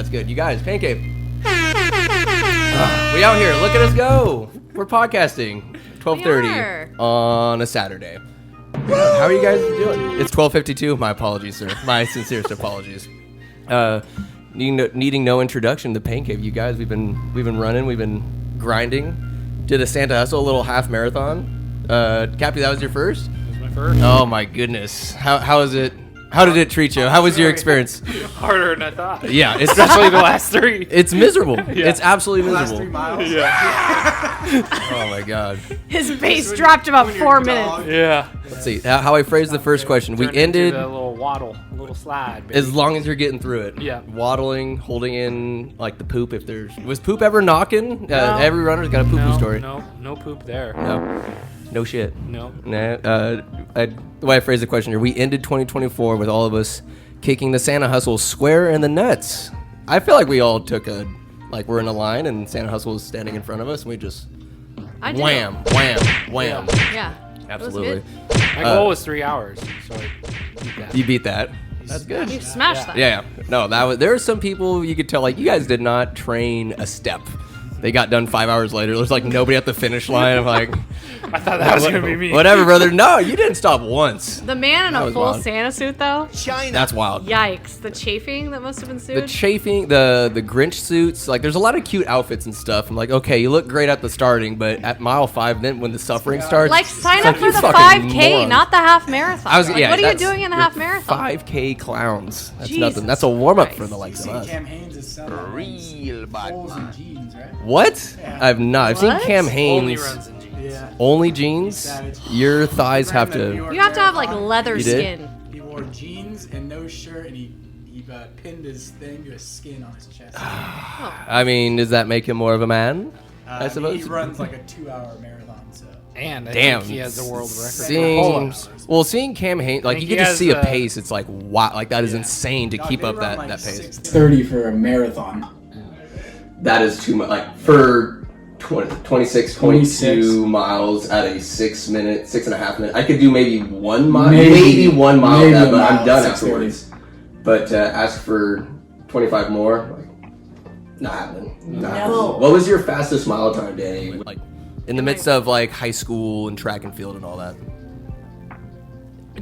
That's good. You guys, Pancake. We out here. Look at us go. We're podcasting. 12:30 on a Saturday. How are you guys doing? It's 12:52. My apologies, sir. My sincerest apologies. Needing no introduction to Pancake. You guys, we've been running. We've been grinding. Did a Santa Hustle, a little half marathon. Cappy, that was your first? That was my first. Oh my goodness. How is it? How did it treat you? How was your experience? Harder than I thought. Yeah, especially the last three. It's miserable. Yeah. It's absolutely Last miserable. 3 miles. Yeah. Oh my god. His pace dropped about 4 minutes. Yeah. Let's see how I phrased the first question. We Turned ended into a little waddle, a little slide. Baby. as long as you're getting through it. Yeah. Waddling, holding in like the poop. If there's was poop ever knocking? Every runner's got a poo-poo story. No poop there. No shit. No. Nah. The way I phrased the question here, we ended 2024 with all of us kicking the Santa Hustle square in the nuts. I feel like we all took we're in a line and Santa Hustle was standing in front of us and we just wham, wham, wham. Yeah. Absolutely. My goal was 3 hours, so I beat that. You beat that. That's good. You smashed that. Yeah. No, there were some people you could tell like you guys did not train a step. They got done 5 hours later. There was like nobody at the finish line. I'm like, I thought that was gonna be me. Whatever, brother. No, you didn't stop once. The man in That a was full wild. Santa suit, though. That's wild. Yikes! The chafing that must have been sued. The chafing, the Grinch suits, like there's a lot of cute outfits and stuff. I'm like, okay, you look great at the starting, but at mile 5, then when the suffering starts, like sign it's up like, for you the fucking 5K, morons. not the half marathon. What are you that's- doing in the half marathon? 5K clowns. That's Jesus nothing. That's a warm up Christ. for the likes of Seen us. Cam Haynes' son. Real bad Holes in man. jeans, right? What? Yeah. I've not. I've seen What? Cam Only Haynes. runs in jeans. Yeah. Only jeans. Savage. Your thighs Ran have the New to. York You have to have like Marathon. leather You did? skin. He wore jeans and no shirt, and he pinned his thing to his skin on his chest. I mean, does that make him more of a man? I suppose. He runs like a 2-hour marathon, so. And I Damn. think he has the world record. Seeing Cam Haynes, like you think can he just see has, a pace. It's like wow, like that is insane to God, keep they up run that like pace. 6:30 for a marathon. That is too much. Like for 26, 22 miles at a 6.5 minute. I could do maybe 1 mile, maybe 1 mile of that, but I'm done afterwards. But ask for 25 more, like, not happening. Not happening. What was your fastest mile time, Danny? Like in the midst of like high school and track and field and all that.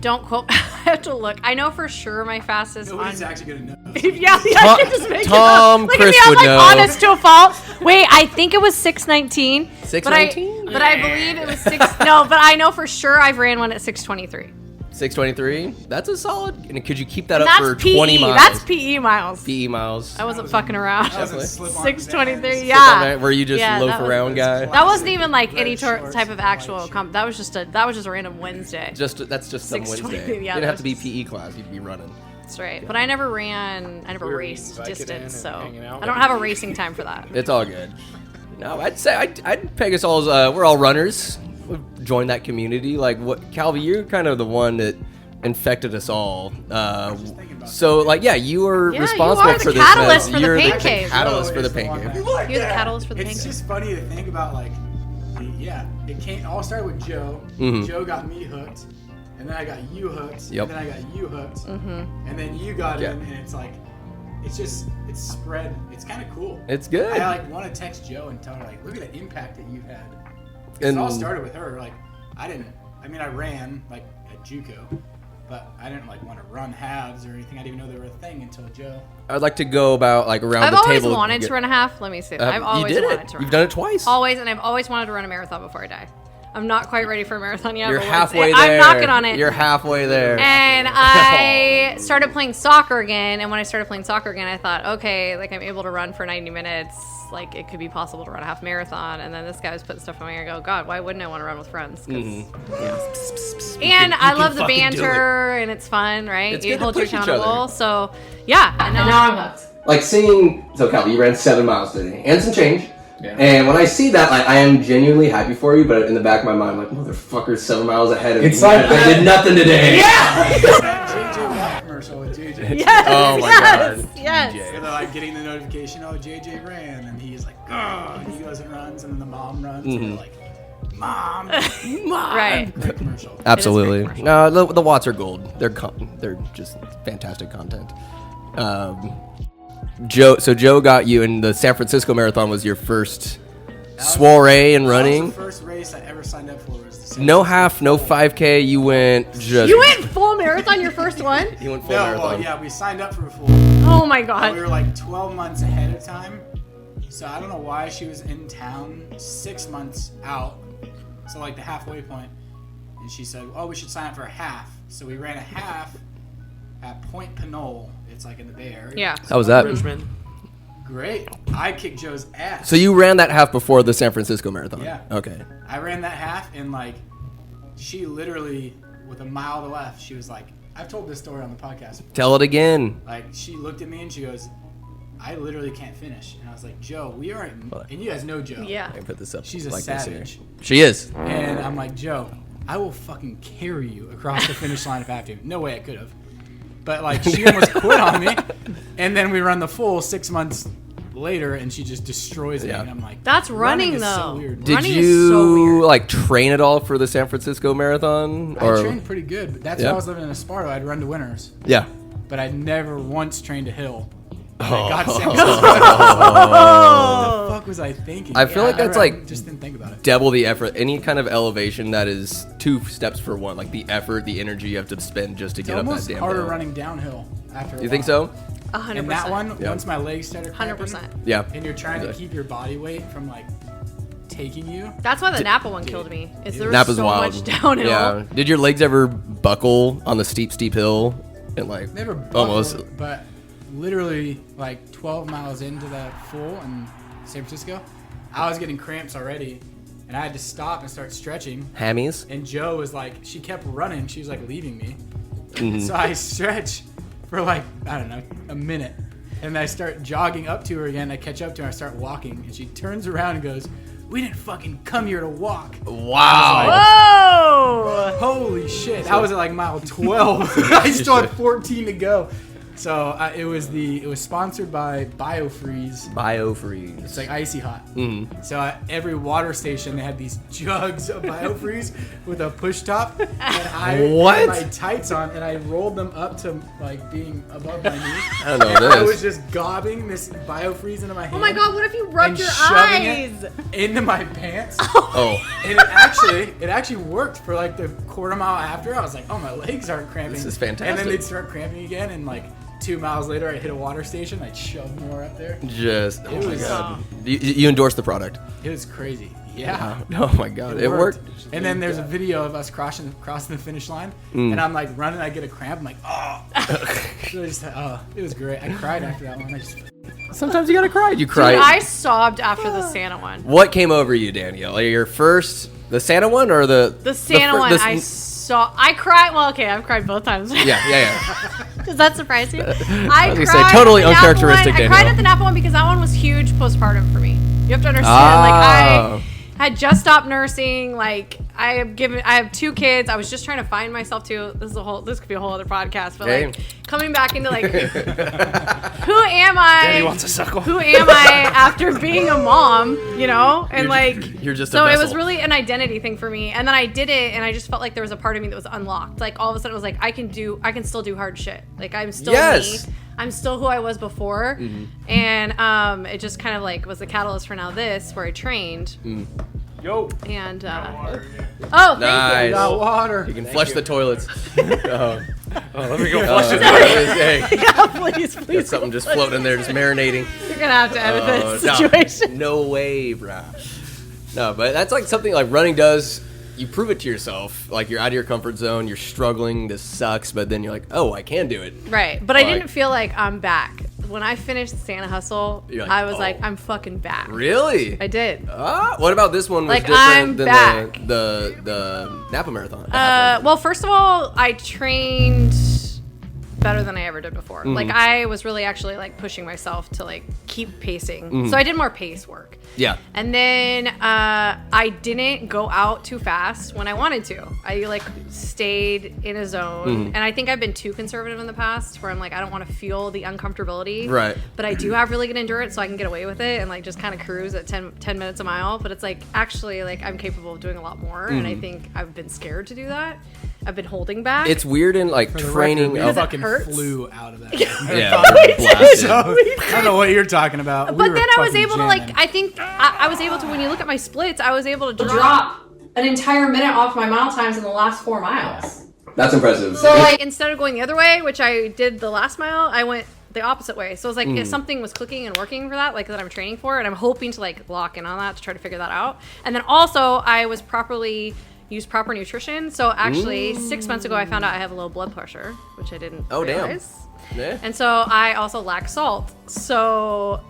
Don't quote. I have to look. I know for sure my fastest. Nobody's actually gonna know. yeah, I can just make Tom it up. Look Chris at me, I'm would like know. honest to a fault. Wait, I think it was 6:19. 6:19? But I believe it was 6. No, but I know for sure I've ran one at 6:23. 6:23. That's a solid. And could you keep that And up that's for PE. 20 miles? That's PE miles. PE miles. I wasn't fucking around. That was a slip-on 6:23. van. Yeah. Were you just loaf that was- around guy? That wasn't even like Red any shorts, type of white actual shirt. comp. That was just a random Wednesday. That's just some 6:20, Wednesday. yeah, Didn't have to be that's- PE class. You'd be running. That's right. But I never We were raced Vicodin distance, and so hanging out. I don't have a racing time for that. It's all good. No, I'd say I'd peg us all as we're all runners. We've joined that community. Like what, Calvi? You're kind of the one that infected us all. So like, yeah, you were Yeah, responsible you are the for this. catalyst for the You're pain the cave. catalyst for the Joe is pain one cave. that- You're the catalyst for the It's pain. just funny to think about, like, it all started with Joe. Mhm. Joe got me hooked, and then I got you hooked, Yep. and then I got you hooked, Mm-hmm. and then you got Yeah. in, and it's like, it's spread. It's kind of cool. It's good. I like want to text Joe and tell her, like, look at the impact that you've had. 'Cause And- it all started with her. Like, I ran like at JUCO, but I didn't like want to run halves or anything. I didn't even know they were a thing until Joe. I'd like to go about like around I've the always table. wanted to run a half. Let me say that. I've always you did wanted it. to run. You've done it twice. Always, and I've always wanted to run a marathon before I die. I'm not quite ready for a marathon yet. You're but halfway there. I'm knocking on it. You're halfway there. And I started playing soccer again, and when I started playing soccer again, I thought, okay, like I'm able to run for 90 minutes. Like it could be possible to run a half marathon. And then this guy was putting stuff on me. I go, God, why wouldn't I want to run with friends? 'Cause, And I love the fucking do banter, and it's fun, right? It's You good to hold you push each accountable. other. So yeah, and now I'm hooked. Like seeing, so Calvi, you ran 7 miles today and some change. Yeah. And when I see that, like, I am genuinely happy for you, but in the back of my mind, I'm like, motherfucker's 7 miles ahead of It's me. like- I did nothing today. JJ Watt commercial with JJ. Yes, Oh my yes, God. yes. DJ. So they're like getting the notification, oh, JJ ran, and he's like, oh, and he goes and runs, and then the mom runs, and they're like, Mom. Right. Great commercial. Absolutely. It is great No, the watts are gold. They're just fantastic content. Joe got you, and the San Francisco Marathon was your first soiree in running. That was the first race I ever signed up for. Was the No half, no 5K. You went just. You went full marathon your first one? You went full No, marathon. well, yeah, we signed up for a full. Oh my We god. were like 12 months ahead of time. So I don't know why she was in town 6 months out. So like the halfway point. And she said, oh, we should sign up for a half. So we ran a half at Point Pinole. It's like in the Bay Area. Yeah. How was that? Richmond. Great. I kicked Joe's ass. So you ran that half before the San Francisco Marathon? Yeah. Okay. I ran that half and like she literally, with a mile to left, she was like, I've told this story on the podcast before. Tell it again. Like she looked at me and she goes, I literally can't finish. And I was like, Joe, we are in, and you guys know Joe. Yeah. I can put this up. She's a like this savage. here. She is. And I'm like, Joe, I will fucking carry you across the finish line if I have to. No way I could have. But like she almost quit on me. And then we run the full 6 months later and she just destroys it. Yeah. And I'm like, That's running is though. so weird. Did Running is you so weird. like train at all for the San Francisco Marathon? I trained pretty good. But that's Yeah. why I was living in Esparto. I'd run to winners. Yeah. But I'd never once trained a hill. Oh. I got San Francisco. What the fuck was I thinking? I feel like that's I like- just didn't think about it. Double the effort. Any kind of elevation that is 2 steps for one. Like the effort, the energy you have to spend just to It's get up that almost damn harder hill. running downhill after a You think while. so? 100%. And that one, Yeah. once my legs started cramping, 100%. Yeah. and you're trying to Exactly. keep your body weight from like taking you. That's why the Napa one killed me. Is there was Napa's so wild. much downhill. Yeah. Did your legs ever buckle on the steep hill? And like Never buckled, almost. but literally like 12 miles into that full in San Francisco, I was getting cramps already, and I had to stop and start stretching. Hammies. And Joe was like, she kept running. She was like leaving me. Mm-hmm. So I stretch for like, I don't know, a minute. And I start jogging up to her again. I catch up to her. I start walking. And she turns around and goes, we didn't fucking come here to walk. Wow. Whoa! Holy shit. I was at like mile 12. I still had 14 to go. So it was sponsored by BioFreeze. BioFreeze. It's like icy hot. Mm-hmm. So at every water station, they had these jugs of BioFreeze with a push top. And I What? had my tights on, and I rolled them up to like being above my knee. I don't know what I this. was just gobbing this BioFreeze into my hand. Oh my god, what if you rubbed and your shoving eyes? it into my pants. Oh. And it actually worked for like the quarter mile after. I was like, oh, my legs aren't cramping. This is fantastic. And then they'd start cramping again, and like 2 miles later, I hit a water station. I'd shove more up there. Just. Oh It my was- god. You endorsed the product. It was crazy. Yeah. Oh my god. It worked. And then there's a video of us crossing the finish line, and I'm like running. I get a cramp. I'm like, oh. So it was great. I cried after that one. Sometimes you gotta cry. You Dude, cried. I sobbed after the Santa one. What came over you, Danielle? Your first, the Santa one or the The Santa one, I cried. Well, okay, I've cried both times. Yeah. Does that surprise you? I was gonna cried say, totally at the Napa uncharacteristic, one. I cried Danielle. at the Napa one because that one was huge postpartum for me. You have to understand, Ah. like I had just stopped nursing. Like I have 2 kids. I was just trying to find myself too. This could be a whole other podcast. But Hey. like coming back into like, who am I? Daddy wants a suckle. Who am I after being a mom? You know, and you're just a so it was vessel. really an identity thing for me. And then I did it, and I just felt like there was a part of me that was unlocked. Like all of a sudden, it was like I can still do hard shit. Like I'm still Yes. me. I'm still who I was before, and it just kind of like was the catalyst for now this, where I trained. Yo. And oh, Nice. thank you. Got water. You can flush the toilets. Oh, Let me go flush it. hey, Yeah, please, got please. something just floating in there, just marinating. You're gonna have to edit this no. situation. No way, bruh. No, but that's like something like running does. You prove it to yourself. Like you're out of your comfort zone. You're struggling. This sucks. But then you're like, oh, I can do it. Right, but I Like- didn't feel like I'm back. When I finished Santa Hustle, You're like, I was oh. like, I'm fucking back. Really? I did. What about this one was Like, different I'm than back. the Napa Marathon? Well, first of all, I trained better than I ever did before. Mm-hmm. Like I was really actually like pushing myself to like keep pacing. So I did more pace work. Yeah. And then I didn't go out too fast when I wanted to. I like stayed in a zone. And I think I've been too conservative in the past where I'm like, I don't want to feel the uncomfortability. Right. But I do have really good endurance, so I can get away with it and like just kind of cruise at 10 minutes a mile. But it's like, actually, like I'm capable of doing a lot more. And I think I've been scared to do that. I've been holding back. It's weird in like training. We Because it fucking hurts. flew out of that. Yeah, blasted. So, I don't know what you're talking about. We But were then I was fucking able to like, jamming. I think I was able to, when you look at my splits, I was able to drop an entire minute off my mile times in the last 4 miles. That's impressive. So like, instead of going the other way, which I did the last mile, I went the opposite way. So it's like if something was clicking and working for that, like that I'm training for, and I'm hoping to like lock in on that to try to figure that out. And then also I was used proper nutrition. So actually 6 months ago I found out I have a low blood pressure, which I didn't realize. Damn. Yeah. And so I also lack salt. So,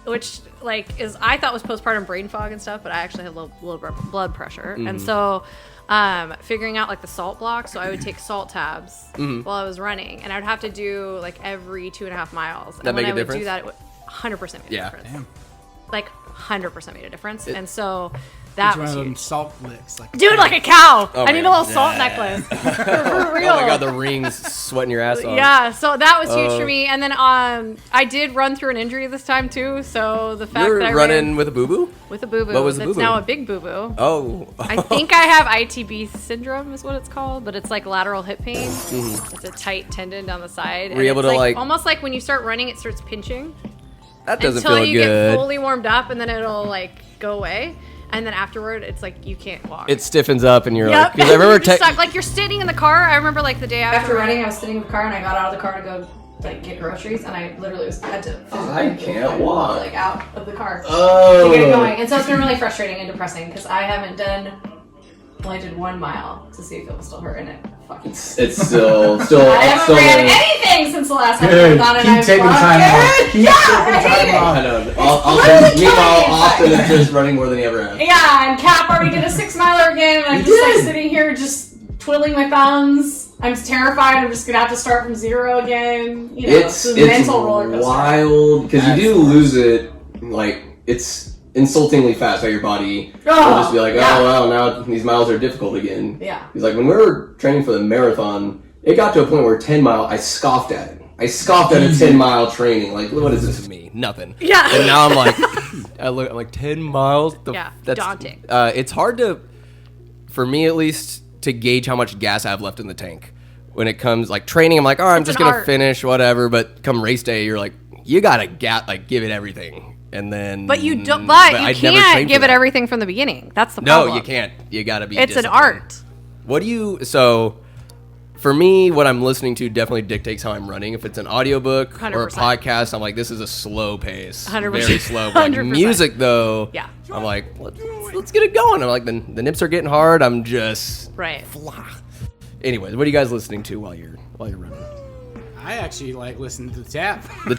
which like is I thought was postpartum brain fog and stuff, but I actually have low blood pressure. And so figuring out like the salt block. So I would take salt tabs while I was running, and I'd have to do like every 2.5 miles. That and make when a I would difference? do that, it would 100% made a difference. Damn. Like 100% made a difference. And so that It's one was of them huge. salt licks. Like, Dude, like a cow. Oh, I need a man. little salt necklace. For real. Oh my god, the rings sweating your ass off. Yeah, so that was huge for me. And then I did run through an injury this time too. So the fact You were that I running ran with a boo-boo? with a boo-boo, What was the that's boo-boo? now a big boo-boo. Oh. I think I have ITB syndrome is what it's called, but it's like lateral hip pain. It's a tight tendon down the side. Were you able it's to, like- almost like when you start running, it starts pinching That doesn't until feel you good. get fully warmed up, and then it'll like go away. And then afterward, it's like you can't walk. It stiffens up and you're Yep. like, because I remember You're just stuck. Like you're sitting in the car. I remember like the day after running, I was sitting in the car and I got out of the car to go like get groceries, and I literally had to I can't walk. like out of the car Oh. to get it going. And so it's been really frustrating and depressing because I haven't only did 1 mile to see if it will still hurt, and it fucking. It's still I haven't ran anything since the last time Dude, I and keep I'm taking fucking- time off. Keep Yeah, taking I hate time it. off. I know. literally Meanwhile, killing me Austin inside. is just running more than he ever has. Yeah, and Cap already did a 6 miler again, and I'm He just like did. sitting here just twiddling my thumbs. I'm terrified. I'm just gonna have to start from zero again. You know, It's a mental roller coaster. wild because you do lose it. Like it's insultingly fast how your body will just be like, yeah. oh wow, now these miles are difficult again. Yeah. He's like, when we were training for the marathon, it got to a point where 10 mile, I scoffed at it. I scoffed at a 10-mile training. Like, what is this to me? Nothing. Yeah. And now I'm like, I'm like 10 miles. Yeah, daunting. It's hard to, for me at least, to gauge how much gas I have left in the tank. When it comes like training, I'm like, oh, I'm It's just an gonna art. finish whatever. But come race day, you're like, you gotta give it everything. And then, But you don't. But you I'd never can't trained for give it that. everything from the beginning. That's the No, problem. you can't. You gotta be. It's an disciplined. art. What do you? So, for me, what I'm listening to definitely dictates how I'm running. If it's an audiobook or a 100%. podcast, I'm like, this is a slow pace, 100%. very slow. Like 100%. music, though, Yeah. I'm like, let's get it going. I'm like, the nips are getting hard. I'm just Right. Blah. Anyways, what are you guys listening to while you're running? I actually like listening to the tap. The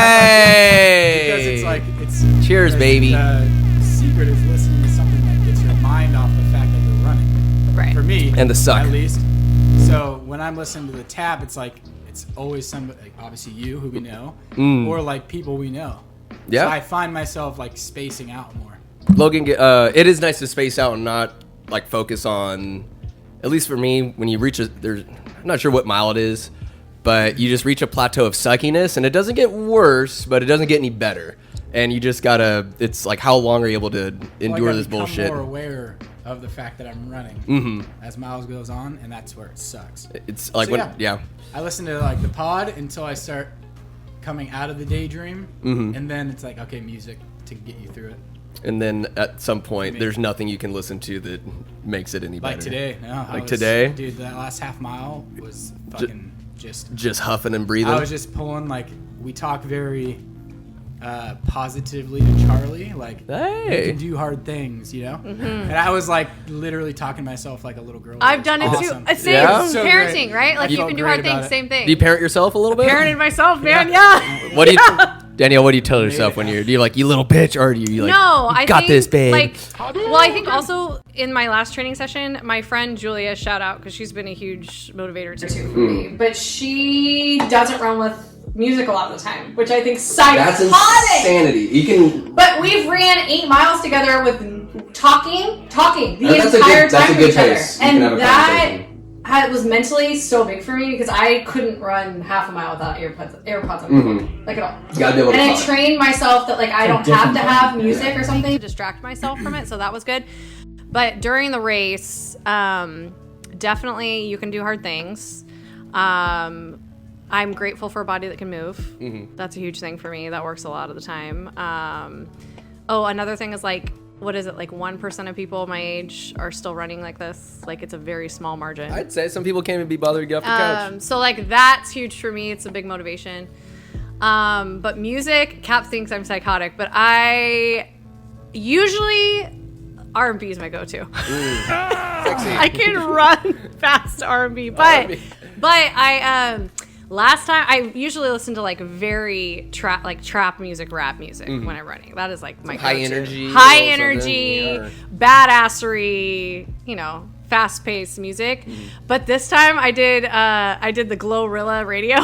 tag. Because it's like it's Cheers, because baby. The secret is listening to something that gets your mind off the fact that you're running. Right. For me, And the suck. at least. So when I'm listening to the tap, it's like it's always somebody, like obviously you who we know, or like people we know. Yeah. So I find myself like spacing out more. Logan, it is nice to space out and not like focus on. At least for me, when you reach I'm not sure what mile it is, but you just reach a plateau of suckiness, and it doesn't get worse, but it doesn't get any better. And you just gotta. It's like, how long are you able to endure this become bullshit? more aware of the fact that I'm running as miles goes on, and that's where it sucks. It's like So, yeah. I listen to like the pod until I start coming out of the daydream, and then it's like, okay, music to get you through it. And then at some point, Me. there's nothing you can listen to that makes it any better. Like today, no. Today? Dude, that last half mile was fucking Just huffing and breathing. I was just pulling, like, we talk very positively to Charlie, like, Hey. you can do hard things, you know? And I was, like, literally talking to myself like a little girl. I've done it Awesome. too. Same Yeah? So parenting, great. right? Like I you felt can do great hard about things. it. Same thing. Do you parent yourself a little bit? Parented myself, man. Yeah. What do you, Danielle? What do you tell yourself when you're? Do you like, you little bitch, or do you like? No, you I got think, this, babe. Like, well, I think also in my last training session, my friend Julia, shout out because she's been a huge motivator too for me. But she doesn't run music a lot of the time, which I think psychotic. That's insanity. You can. But we've ran 8 miles together with talking the That's entire that's time a good with each other, pace. You can have and a that conversation. was mentally so big for me because I couldn't run half a mile without AirPods on, like at all. You gotta be able to And I talk. trained myself that like I don't have to have music Yeah. or something to distract myself from it, so that was good. But during the race, definitely you can do hard things. I'm grateful for a body that can move. That's a huge thing for me. That works a lot of the time. Another thing is like, what is it, like 1% of people my age are still running like this? Like it's a very small margin. I'd say some people can't even be bothered to get off the couch. So like that's huge for me. It's a big motivation. But music, Cap thinks I'm psychotic, but I usually R&B is my go-to. I can run fast R&B, but I last time I usually listen to like very trap music, rap music when I'm running. That is like my High go-to. energy. High or energy, something, badassery, fast-paced music. But this time I did the Glorilla radio.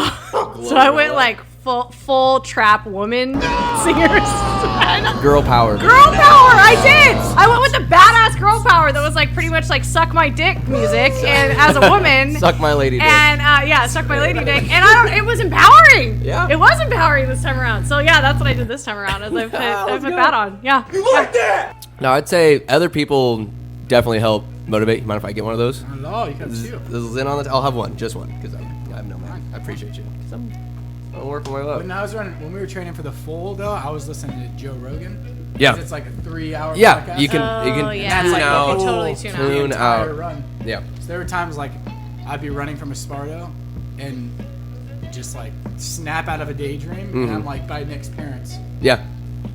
So I went like full trap woman singers. Girl power. Girl power, I did. I went with the badass girl power that was like pretty much like suck my dick music, and as a woman, Suck my lady dick. and suck my lady dick, and it was empowering. Yeah. It was empowering this time around. So yeah, that's what I did this time around. Is I put that on. Yeah. No, I'd say other people definitely help motivate. You mind if I get one of those? Hello, you got two. This is in on the. I'll have one, just one, because I have no money. I appreciate you. 'Cause I'm working my way When up. when we were training for the full though, I was listening to Joe Rogan. Yeah. 'Cause it's like a 3-hour Yeah, podcast. you can yeah. tune That's like out. the whole, Totally tune out. the Tune entire out. run. Yeah. So there were times like I'd be running from Esparto and just like snap out of a daydream, and I'm like by Nick's parents. Yeah.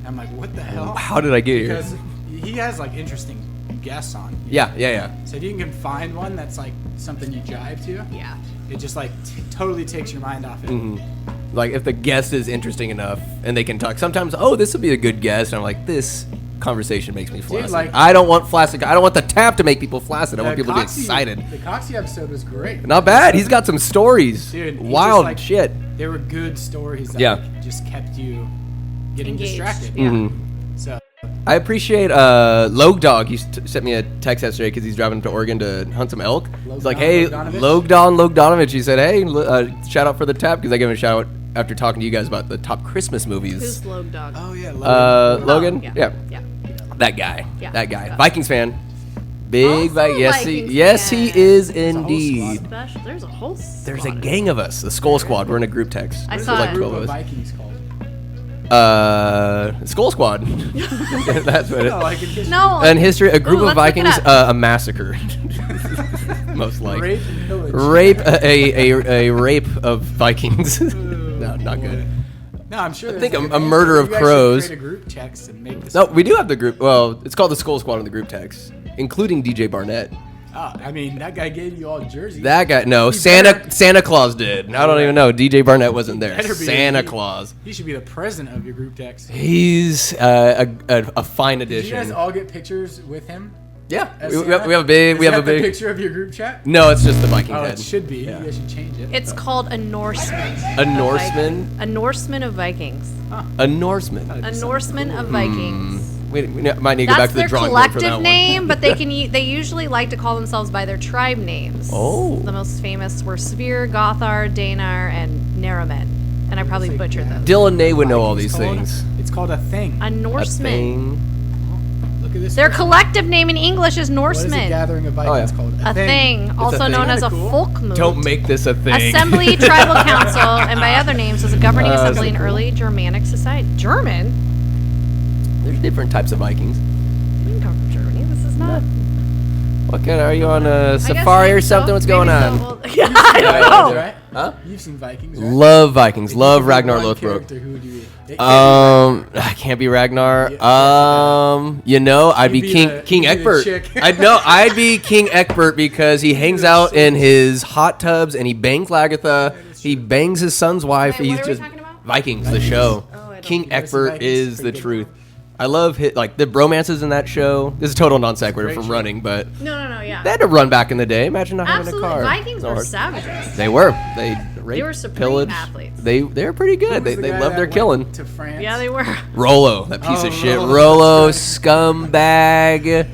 I'm like, what the hell? How did I get here? Because he has like interesting guests on. Yeah. So if you can find one that's like something you jive to, Yeah. it just like totally takes your mind off it. Like if the guest is interesting enough and they can talk. Sometimes, this would be a good guest. And I'm like, this conversation makes me flaccid. like- I don't want flaccid. I don't want the tap to make people flaccid. I want The people to be Coxie- excited. The Coxie episode was great. Not bad. He's got some stories. Dude, he Wild just, like, shit. They were good stories that Yeah. like, just kept you getting Engaged. distracted. Yeah. So I appreciate Log Dog. He sent me a text yesterday because he's driving to Oregon to hunt some elk. He's like, hey, Logdonovich. He said, hey, shout out for the tap, because I gave him a shout out after talking to you guys about the top Christmas movies. Who's Logue Dog? oh yeah, Logan? Oh, Yeah. Yeah. That guy. Yeah. That guy. Yeah. Vikings fan. Big Also Yes, Vikings yes, fan. he is a whole indeed. Special. There's a whole. There's a squad. gang of us. The Skull Squad. We're in a group text. I There's saw like it. 12 Group of of us. Vikings called. Skull Squad. That's what it. Oh, like it No. In history, a group Ooh, of let's look it Vikings, up. a massacre. Most likely. Rape and pillage. Rape, a rape of Vikings. No, not good. No, I'm sure. think there's, like, a murder you of guys should crows. Create a group text and make this. No, we do have the group. Well, it's called the Skull Squad on the group text, including DJ Barnett. Oh, I mean, that guy gave you all jerseys. That guy, no, You Santa better- Claus did. I don't even know. DJ Barnett wasn't there. Better be- Santa Claus. He should be the president of your group text. He's a fine Did you guys addition. all get pictures with him? Yeah, as we Santa? have a big. Is We have that a big. the picture of your group chat? No, it's just the Viking Oh, head. it should be. Yeah. You guys should change it. It's called a Norseman. A Norseman. A Norseman of Vikings. A Norseman. A Norseman of Vikings. We might need to go back That's to the their drawing board for that collective one. name, but they usually like to call themselves by their tribe names. Oh. The most famous were Svir, Gothar, Danar, and Naramen. And I probably butchered those. Dylan Nay would know all Vikings these called- things. It's called a thing. A A Norseman. thing. Look at this. Their one. collective name in English is What is a Norseman. gathering of Vikings yeah. called? A thing, also thing. known as a Kinda cool. folk mood. Don't make this a thing. Assembly, tribal council, and by other names was a governing assembly in cool. early Germanic society. German? There's different types of Vikings. You didn't come from Germany. This is not. What kind? Are you on a I guess safari maybe or something? so. What's going Maybe on? so. Well, yeah, I don't know. Right? Huh? You've seen Vikings, right? Love Vikings. If you Love could be Ragnar one Lothbrok. character, who would you be? It can't I can't be Ragnar. Yeah. I'd be You'd be King the- King you'd be the Egbert. chick. I'd be King Egbert because he hangs out in his hot tubs and he bangs Lagatha. He bangs his son's wife. Wait, He's what are we just talking about? Vikings, the show. Oh, I don't King know. Egbert Vikings? is the Pretty good truth. I love the bromances in that show. This is total non sequitur Great from show. running, but No, yeah. they had to run back in the day. Imagine not Absolutely. having a car. Vikings No were hard- savages. They were. They rape, They were supreme pillage. athletes. They're pretty good. They love their killing. to France. Yeah, they were. Rolo, that piece of shit. Rolo, Rolo, scumbag,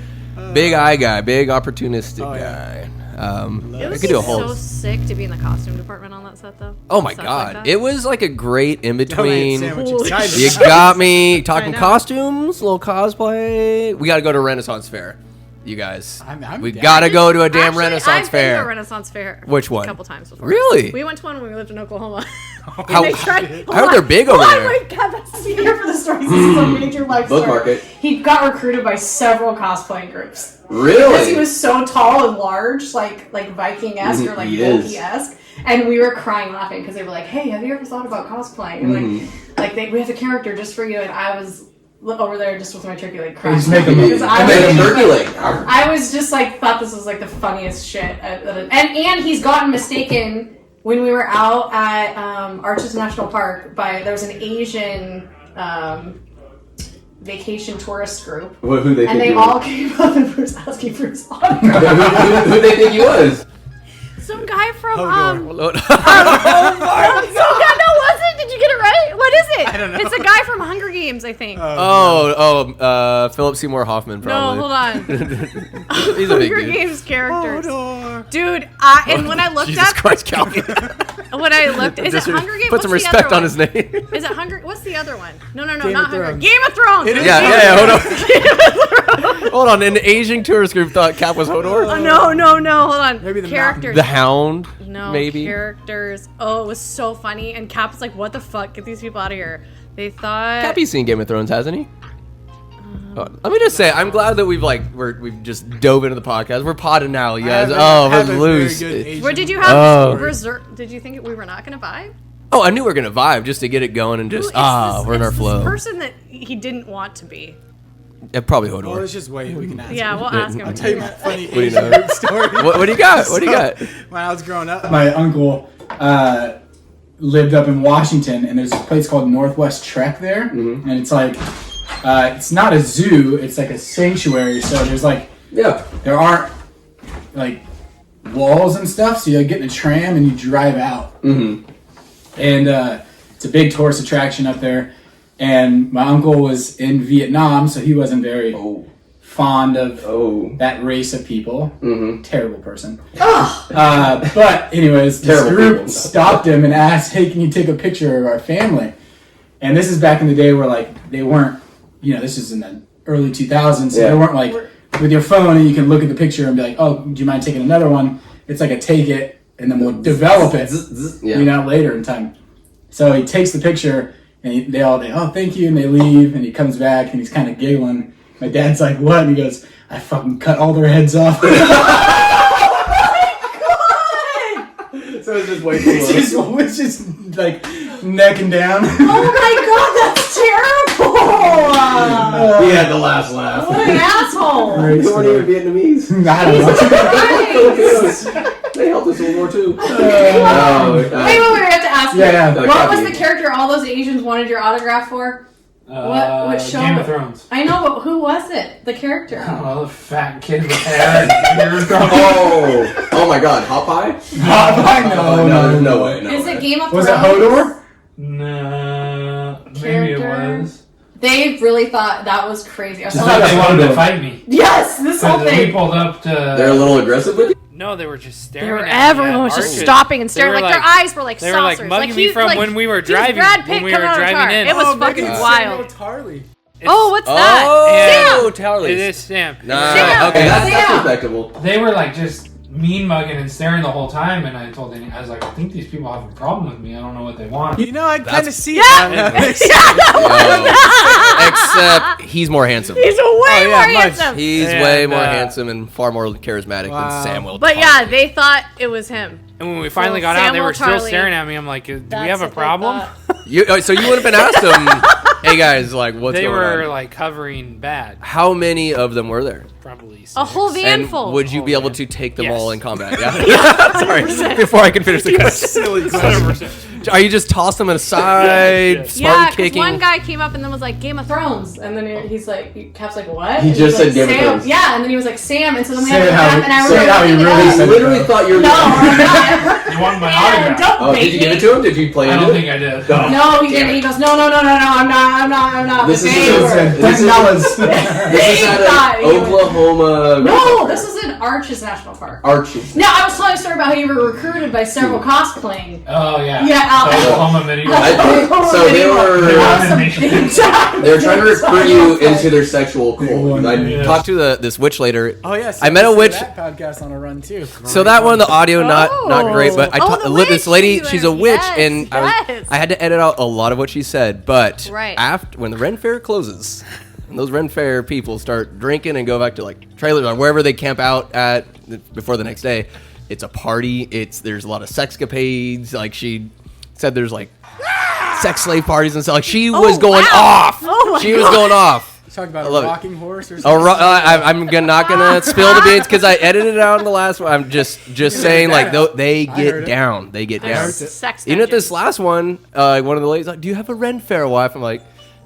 big eye guy, big opportunistic guy. It I was could do a whole. so sick to be in the costume department on that set, though. Oh my Stuff god, like that. it was like a great in between. Sandwich Holy excited. You got me talking know. costumes, little cosplay. We got to go to Renaissance Fair, you guys. I'm We down. got to go to a damn Actually, Renaissance I've been to a Fair. Renaissance Fair. Which one? A couple times before. Really? We went to one when we lived in Oklahoma. How- They tried- I heard they're big over there. Wait, God, that's Here for the stories. This is a major life story. Bookmark it. He got recruited by several cosplaying groups. Really? Because he was so tall and large, like Viking-esque or like He is. Loki-esque. And we were crying laughing because they were like, hey, have you ever thought about cosplaying? And we have a character just for you. And I was over there just with my turkey leg crying. Just make a Because movie. I was Make a just, turkey like, leg. I was just like, thought this was like the funniest shit. And he's gotten mistaken when we were out at Arches National Park there was an Asian vacation tourist group. Who they And think they you all was? came up and was asking for his autograph. Who they think he was? Some guy from Oh God, no, was it? Did you get it right? What is it? I don't know. It's a guy from Hunger Games, I think. Philip Seymour Hoffman, probably. No, hold on. He's a big Hunger dude. Games characters. Dude, and when I looked Jesus up, Christ, Calvin. when I looked, is it Just Hunger Games? Put some What's the respect other on one? his name. Is it Hunger? What's the other one? No, Game not of Hunger. Thrones. Game of Thrones. It is Yeah, hold on. Hold on, an Asian tourist group thought Cap was Hodor? Oh, no, hold on. Maybe the characters. The Hound? No, maybe? characters. Oh, it was so funny. And Cap was like, what the fuck? Get these people out of here. They thought... Cappy's seen Game of Thrones, hasn't he? Let me just say, I'm glad that we've just dove into the podcast. We're potting now, you guys. We're loose. Where did you have reserve? Did you think we were not going to vibe? Oh, I knew we were gonna vibe just to get it going and just we're in our flow. This person that he didn't want to be. Yeah, probably Well, Hodor. let's just wait. We can ask Yeah, him. we'll ask him. I'll tell you my funny do you Asian know? group story. What do you got? What do you got? When I was growing up, My uncle lived up in Washington, and there's a place called Northwest Trek there, and it's like it's not a zoo; it's like a sanctuary. So there's there aren't like walls and stuff, so you get in a tram and you drive out, and it's a big tourist attraction up there. And my uncle was in Vietnam, so he wasn't very fond of that race of people. Terrible person. But anyways, this Terrible group people. stopped him and asked, "Hey, can you take a picture of our family?" And this is back in the day where they weren't, this is in the early 2000s, so they weren't with your phone and you can look at the picture and be like, "Oh, do you mind taking another one?" It's like a take it and then we'll develop it, later in time. So he takes the picture. And they all, oh, thank you, and they leave, and he comes back, and he's kind of giggling. My dad's like, what? And he goes, I fucking cut all their heads off. So it's just way too It's just like neck and down. Oh my god, that's terrible! He had the last laugh. What an asshole! Great They weren't story. even Vietnamese. I don't know. They helped us in World War II. Wait, we have to ask Yeah, you. yeah. What was the character all those Asians wanted your autograph for? What show? Game of Thrones. I know, but who was it? The character? Oh, the fat kid with hair. Oh my God, Hot Pie? No, there's no way. No Is way. it Game of Was Thrones? it Hodor? Nah, maybe it Character? was. They really thought that was crazy. I was Just like, that they wanted to fight me. yes, this whole Because we thing. pulled up to. They're a little aggressive with you? No, they were just staring. They were at me everyone at was just Arches. stopping and staring. They were Like, their eyes were like they were saucers. like mugging like me he, from like, when we were he was driving. Brad Pitt When we coming were out of the driving car. in. It was Oh, fucking maybe it's wild. Tarly. Oh, what's that? Oh, Sam. Tarly. It is Sam. Nah, Sam. okay, That's Yeah. respectable. They were like just mean mugging and staring the whole time, and I told Danny, I was like, I think these people have a problem with me. I don't know what they want. You know, I kind of see Yeah. it. Except he's more handsome. He's way yeah, more much. handsome. He's And, way more handsome and far more charismatic Wow. than Samuel. But yeah, they thought it was him. And when we finally Well, got out, they Samuel were still Tarly. staring at me. I'm like, do we That's have a what they problem? thought. so you would have been asked them, hey guys, like what's They going were on? like covering bad. How many of them were there? Probably six. A whole van And full. would you be Oh, able man. to take them Yes. all in combat? Yeah. Sorry. Before I can finish the question. 100%. Are you just tossing them aside, Spartan Yeah, because kicking? one guy came up and then was like, Game of Thrones. And then he's like, Cap's like, what? He And just he's said like, Game of Sam. Thrones. Yeah, and then he was like, Sam. And so then we Say had it a how Cap, he- and I say it how he remember really looking it said up. it. Literally thought you were. No, I'm not. You want my And autograph? don't Oh, bait did you give me. it to him? Did you play I into don't it? think I did. No, he didn't. He goes, no, I'm not. This is They so were- sad. $10. This is thought at you an were- Oklahoma. No, this was in Arches National Park. Arches. No, I was telling a story about how you were recruited by several cosplaying. Oh yeah. Yeah, out The there. Oklahoma Mini. I think so. They were Awesome. they were trying to recruit you into their sexual cult. I Talked to this witch later. Oh yes. I met a witch. That podcast on a run too. So that one, the audio not great, but I Oh, talked the this witch lady. you She's a were- witch, yes, and yes. I had to edit out a lot of what she said. But Right. after when the Ren Fair closes, and those Ren Fair people start drinking and go back to like trailers or wherever they camp out at before the next day, it's a party. There's a lot of sexcapades. Like she said, there's like sex slave parties and stuff. Like she was going wow. off. Oh my She was going off. Talk about I a love it. rocking horse or Oh, something. I'm not gonna spill the beans because I edited it out in the last one. I'm just saying like they heard get it. down. They get down. Sex Even at this dungeons. last one, one of the ladies like, "Do you have a Ren Fair wife?" I'm like,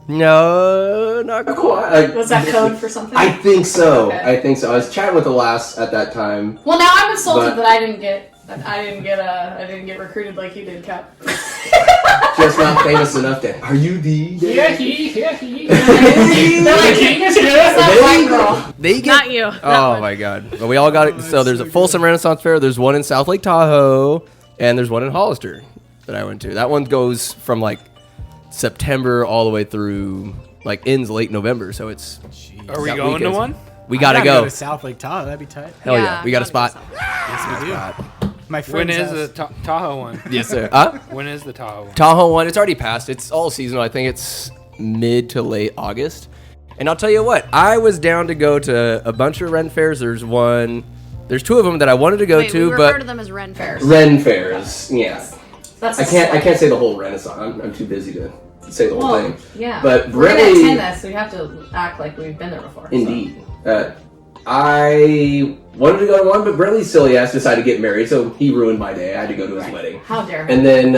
"No, not quite." Was that code for something? I think so. Okay. I think so. I was chatting with the last at that time. Well, now I'm insulted But- that I didn't get recruited like you did, Cap. Just not famous enough to. Are you the? Yeah, he. They're like, "Who's that white girl?" They get. Not you. Oh my god! But we all got it. So there's a Folsom Renaissance Fair. There's one in South Lake Tahoe, and there's one in Hollister that I went to. That one goes from like September all the way through like ends late November. So it's Are we got going to weekends. one? we gotta go go. to South Lake Tahoe. That'd be tight. Hell yeah, we got a spot. Yes, we do. My When friend's is house. the Tahoe one? Yes sir. When is the Tahoe one? Tahoe one, it's already passed. It's all seasonal. I think it's mid to late August. And I'll tell you what, I was down to go to a bunch of Ren fairs. There's two of them that I wanted to go Wait, we to, refer but to them as Ren Fairs. Ren fairs. Yeah. That's I can't say the whole Renaissance. I'm too busy to say the whole Well, thing. yeah. But we're gonna really- attend this, so we have to act like we've been there before. so. Indeed. I wanted to go to one, but Brentley's silly ass decided to get married, so he ruined my day. I had to go to his Right. wedding. How dare him? And then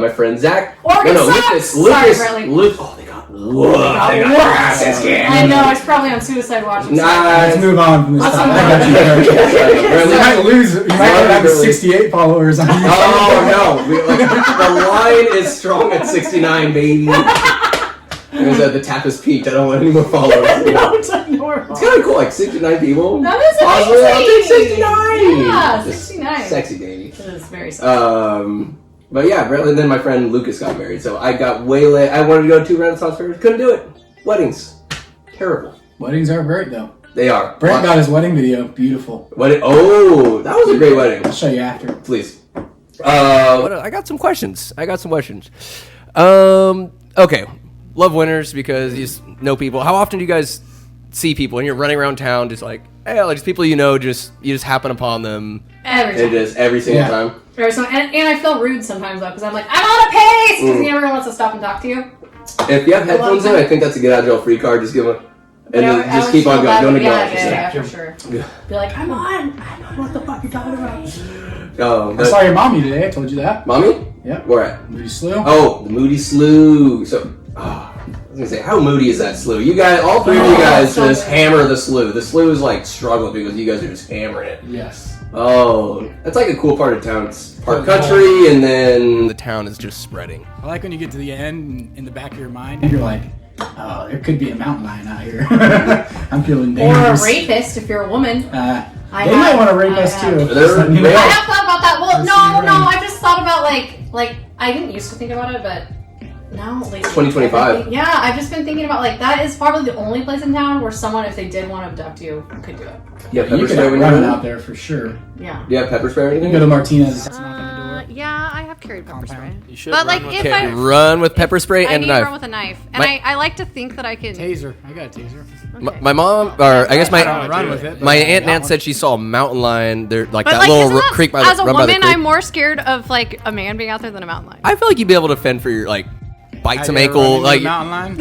my friend Zach. Oregon sucks! Lucas. Sorry, Brentley. Oh, they got whooped. They got their asses kicked. I know, it's probably on suicide watch. Nah, Let's move on from this Let's topic. move I got you covered. You Brentley- might lose. You might have Really? 68 followers on YouTube. Oh no! The line is strong at 69, baby. Because the tap is peaked. I don't want any more followers. No, it's like normal. It's kind of cool, like 69 people. That is Possibly, I'll take amazing. 69. Yeah, Just 69. Sexy, baby. It is very sexy. But yeah, and then my friend Lucas got married, so I got way late. I wanted to go to 2 Renaissance fairs, couldn't do it. Weddings, terrible. Weddings are great though. They are. Brent got his wedding video. Beautiful. Oh, that was a great wedding. I'll show you after. Please. I got some questions. Okay. Love winners because you just know people. How often do you guys see people and you're running around town just like, hey, like just people you know, you just happen upon them? Every It time. is every single Yeah. time. And I feel rude sometimes though, because I'm like, I'm on a pace! Because everyone wants to stop and talk to you. If you have headphones in, I think that's a get out of jail free card. Just give them, But and I then just always keep on feel going. bad, Don't but acknowledge yeah, yourself. for sure. Be like, I'm on. What the fuck you talking about? I saw your mommy today. I told you that. Mommy? Yep. Where at? Moody Slew. Oh, the Moody Slew. So, I was gonna say, how moody is that slew? You guys, all three of you guys so just good. hammer the slew. The slew is like struggle because you guys are just hammering it. Yes. Oh, that's like a cool part of town. It's park country, and then The town is just spreading. I like when you get to the end and in the back of your mind. And you're like, oh, there could be a mountain lion out here. I'm feeling Or a dangerous. rapist if you're a woman. They I might have- want to rape I us have. too. They're- Just let me know. they I are. have thought about that. Well, Let's no, see, I just thought about like I didn't used to think about it, but now lately, 2025. Yeah, I've just been thinking about like that is probably the only place in town where someone, if they did want to abduct you, could do it. you have You pepper can spray when run you're out there for sure. Yeah. Do you have pepper spray or You anything? can go to Martinez. Yeah, I have carried pepper spray. You should But run like with if it. I Run with pepper spray I and need a to knife. run with a knife, and My- I like to think that I can. Taser. I got a taser. Okay. My mom, or I guess I don't my run with it. but my I aunt got Nan one. said she saw a mountain lion. There, like But that like, little isn't that, creek by the as a run by the woman, creek. I'm more scared of like a man being out there than a mountain lion. I feel like you'd be able to fend for your like bite Have some you ever ankle, run into a like. mountain lion.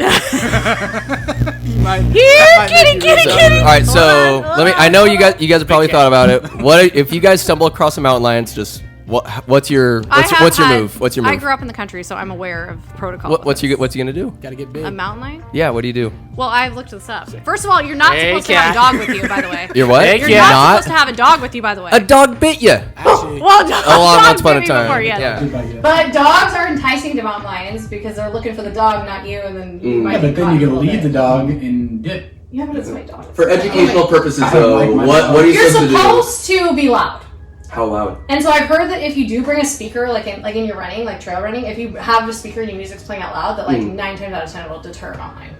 You might- Here, that might kitty, make you kitty, really kitty. All right, so Hold let me. on, I know hold you guys have probably thought about it. What if you guys stumble across a mountain lion? Just What's your move? What's your move? I grew up in the country, so I'm aware of protocol. What's he gonna do? Gotta get big. A mountain lion? Yeah, what do you do? Well, I've looked this up. First of all, you're not supposed to have a dog with you, by the way. You're what? You're not supposed to have a dog with you, by the way. A dog bit you. Actually, Well, once upon a bit me time. before, yeah. But dogs are enticing to mountain lions because they're looking for the dog, not you, and then you might Yeah, but get then caught you a can little lead the bit. dog and dip. Yeah, but it's my dog. For educational purposes, I don't though, like my what dog. are you You're supposed to do? supposed to be loud. How loud? And so I've heard that if you do bring a speaker, like in your running, like trail running, if you have a speaker and your music's playing out loud, that like 9 times out of 10 it will deter a mountain lion.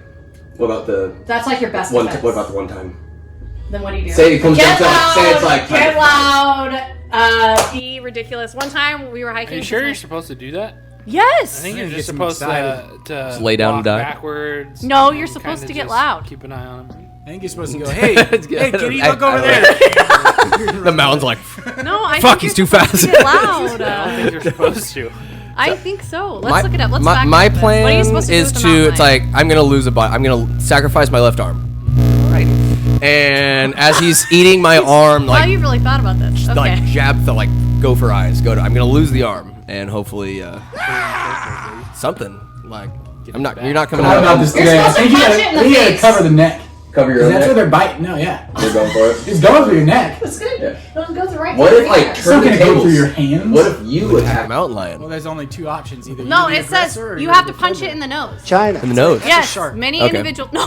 What about the That's like your best one? defense. What about the one time? Then what do you do? Say it comes Get down to loud, say it's like get loud. Be ridiculous. One time we were hiking. Are you sure you're supposed to do that? Yes. I think Yeah, you're get just them supposed excited. to Just lay down and walk die. backwards. No, you're and supposed kinda to get just loud. Keep an eye on them. I think you're supposed to go, hey, kitty, look over there. The mountain's like, No, I fuck, think he's you're too supposed to fast. get loud. I don't think you're supposed to. I think so. Let's look it up. Let's my, fact my check this. plan What are you supposed to do is with the to. mountain It's lion? like I'm gonna lose a body. I'm gonna sacrifice my left arm. Right. And as he's eating my arm, Wow, like you really thought about this. Okay. like jab the like gopher eyes. I'm gonna lose the arm and hopefully something like I'm not. You're not coming How out. about this You're today? I supposed to think you punch it in the gotta face. cover the neck. Cover your 'Cause own that's where neck. they're biting. No, yeah. They're going for it. It's going through your neck. It's good. Yeah. It'll go through right What through if your like ear. It's not turn the gonna go tables? through your hands. What if you Attack a attack? mountain lion Well, there's only 2 options. Either No, you're it the says aggressor or you you're have the to punch it defender. in the nose. in the nose. Yes, shark. many Okay. individual. No,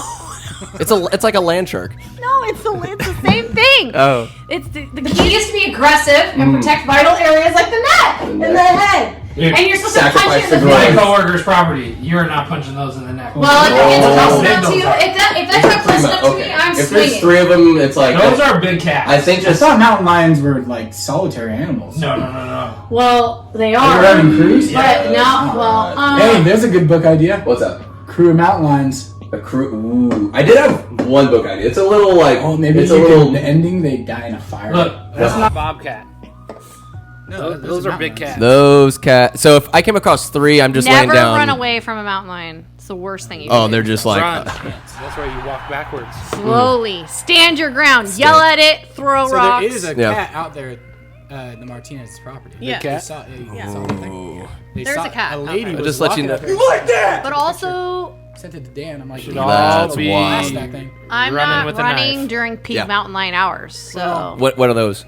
It's like a land shark. no, it's the same thing. Oh. It's the The key. key is to be aggressive and protect vital areas like the neck and the head. Dude, And you're supposed to punch sacrifice it in the the my face. groin. coworker's property. You're not punching those in the neck. Well, if it gets Oh. close enough to you, if that truck close enough to me, I'm If there's swinging. 3 of them, it's like Those are big cats. I think I just thought mountain lions were like solitary animals. No. Well, they They are. were having crews. But now, well, Hey, there's a good book idea. what's up? Crew of mountain lions. A crew. Ooh, I did have one book idea. It's a little like. Oh, maybe it's you a little. could, the ending they die in a fire. Look, That's not bobcat. No, Those are big cats. Those cats. So if I came across 3, I'm just laying Never down. run away from a mountain lion. It's the worst thing you Oh, can they're do. just like. Run. That's why you walk backwards. Slowly. Stand your ground. Yell at it. Throw So rocks. there is a Yeah. cat out there at the Martinez property. Yeah. They saw, yeah. you saw the thing. They There's saw a cat A out lady there. was Just let you walking know. up there. like that. But also, Sent it to Dan. I'm like, Should you all That's be wild. that thing. I'm running not with a running knife. during peak Yeah. mountain lion hours. So What are those?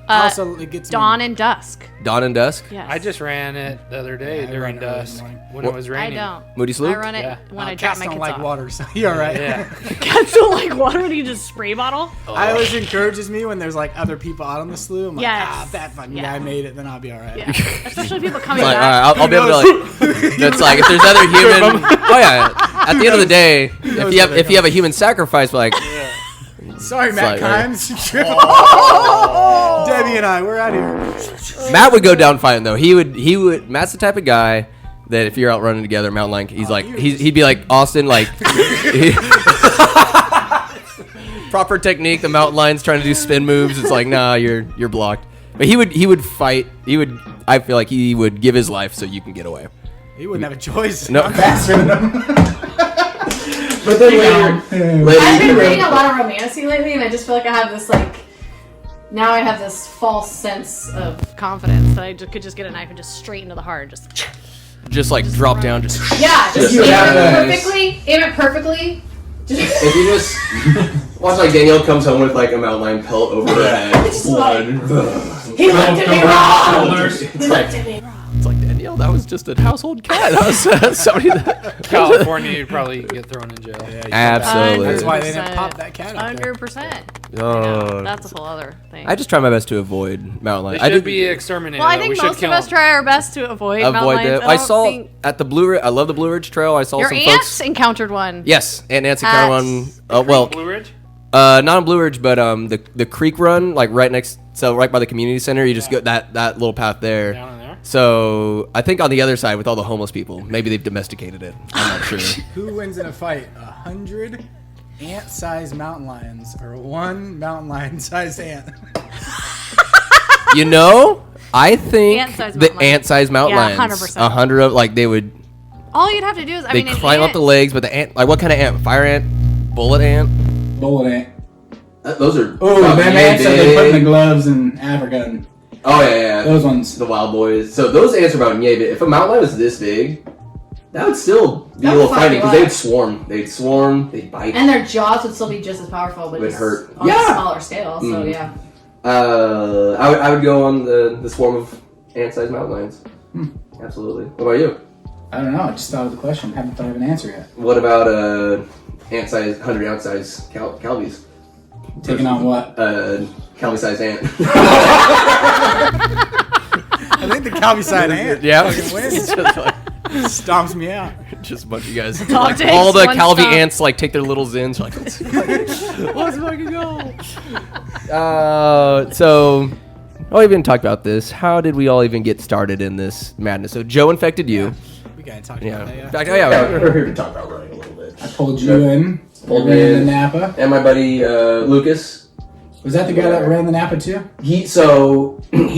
Also, it gets me- dawn and dusk. Dawn and dusk. Yes. I just ran it the other day Yeah, I during run early in the dusk morning. when it was I raining. don't. Moody Sloop? I run it Yeah. when I drop Cats my don't kids like off. water, so you're right. Yeah. Cats don't like water when you just spray bottle. I always encourages me when there's like other people out on the slough. I'm like, Yes. if that fucking Yeah. guy made it, then I'll be all right. Yeah. Especially people coming Like, all back. right, I'll be able to like. That's like if there's other human. Oh yeah. At the end of the day, if you have a human sacrifice, like Sorry, Matt like, Kimes. Debbie and I, we're out here. Matt would go down fighting though. He would. Matt's the type of guy that if you're out running together, mountain lion, he's like he'd be like Austin, like proper technique. The mountain lion's trying to do spin moves. It's like nah, you're blocked. But he would fight. I feel like he would give his life so you can get away. He wouldn't have a choice. No. Faster than them. But then later I've you been can reading a run- lot of romancy lately, and I just feel like I have this like. Now I have this false sense of Confidence that I could just get a knife and just straight into the heart. Just like drop down. Just yeah, just You aim have it that. perfectly. Aim it perfectly. Just, If you just watch like Danielle comes home with like a mountain lion pelt over her head, blood. he looked at me wrong. Shoulders. He looked at me wrong. it's like Danielle. That was just a household cat. That was somebody that. California, you'd probably get thrown in jail. Absolutely. That's why they didn't 100%. pop that cat out there. 100%. Oh. That's a whole other thing. I just try my best to avoid mountain They lion. I should did be exterminated. well, I though. think we should most of kill us them. try our best to avoid mountain avoid lions. that. I don't saw think- at the Blue Ridge. I love the Blue Ridge Trail. I saw your some aunts folks. encountered one. Yes, and Nancy At encountered one. Well, Blue Ridge? not on Blue Ridge, but the creek run, like right next, so right by the community center. You just go that little path there. Down in there? So I think on the other side with all the homeless people, maybe they've domesticated it. I'm not sure. Who wins in a fight? 100 ant-sized mountain lions or 1 mountain lion-sized ant? You know, I think Ant-sized the mountain lion. ant-sized mountain Yeah, lions, 100%. 100 of like they would All you'd have to do is, they climb up the legs, but the ant, like what kind of ant? Fire ant, bullet ant. Bullet ant. Those are Oh, probably that man said they put in the big. gloves in Africa and Oh yeah. Those ones. The wild boys. So those ants are about yay big. If a mountain lion was this big, that would still be a little frightening because they'd swarm. They'd bite. And their jaws would still be just as powerful, but Would just hurt. on a smaller scale. So yeah. I would go on the swarm of ant-sized mountain lions. Absolutely. What about you? I don't know. I just thought of the question. Haven't thought of an answer yet. What about 100 ounce-sized calvies? Taking on what? Calvi-sized ant. I think the Calvi-side ant fucking wins. Stomps me out. Just a bunch of guys. Dog takes All the one Calvi stomp. ants like take their little zins. Like, let's fucking go. So, I even talked about this. How did we all even get started in this madness? So Joe infected you. We gotta talk Yeah. about that. Back- We're here to talk about running a little bit. I pulled you in. Pulled ran me the in. Napa. And my buddy Lucas. Was that the guy that ran the Napa too? He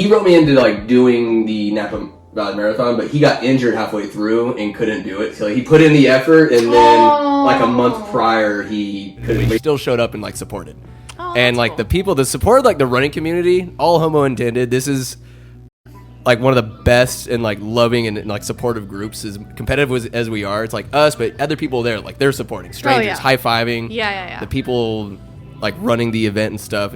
wrote me into like doing the Napa Valley Marathon, but he got injured halfway through and couldn't do it. So he put in the effort, and then like a month prior, he couldn't. We still showed up and like supported. Oh, And that's like cool. the people that support like the running community, all homo intended. This is like one of the best and like loving and like supportive groups. As competitive as we are, it's like us, but other people there, like they're supporting strangers, yeah. high fiving. Yeah. The people like running the event and stuff.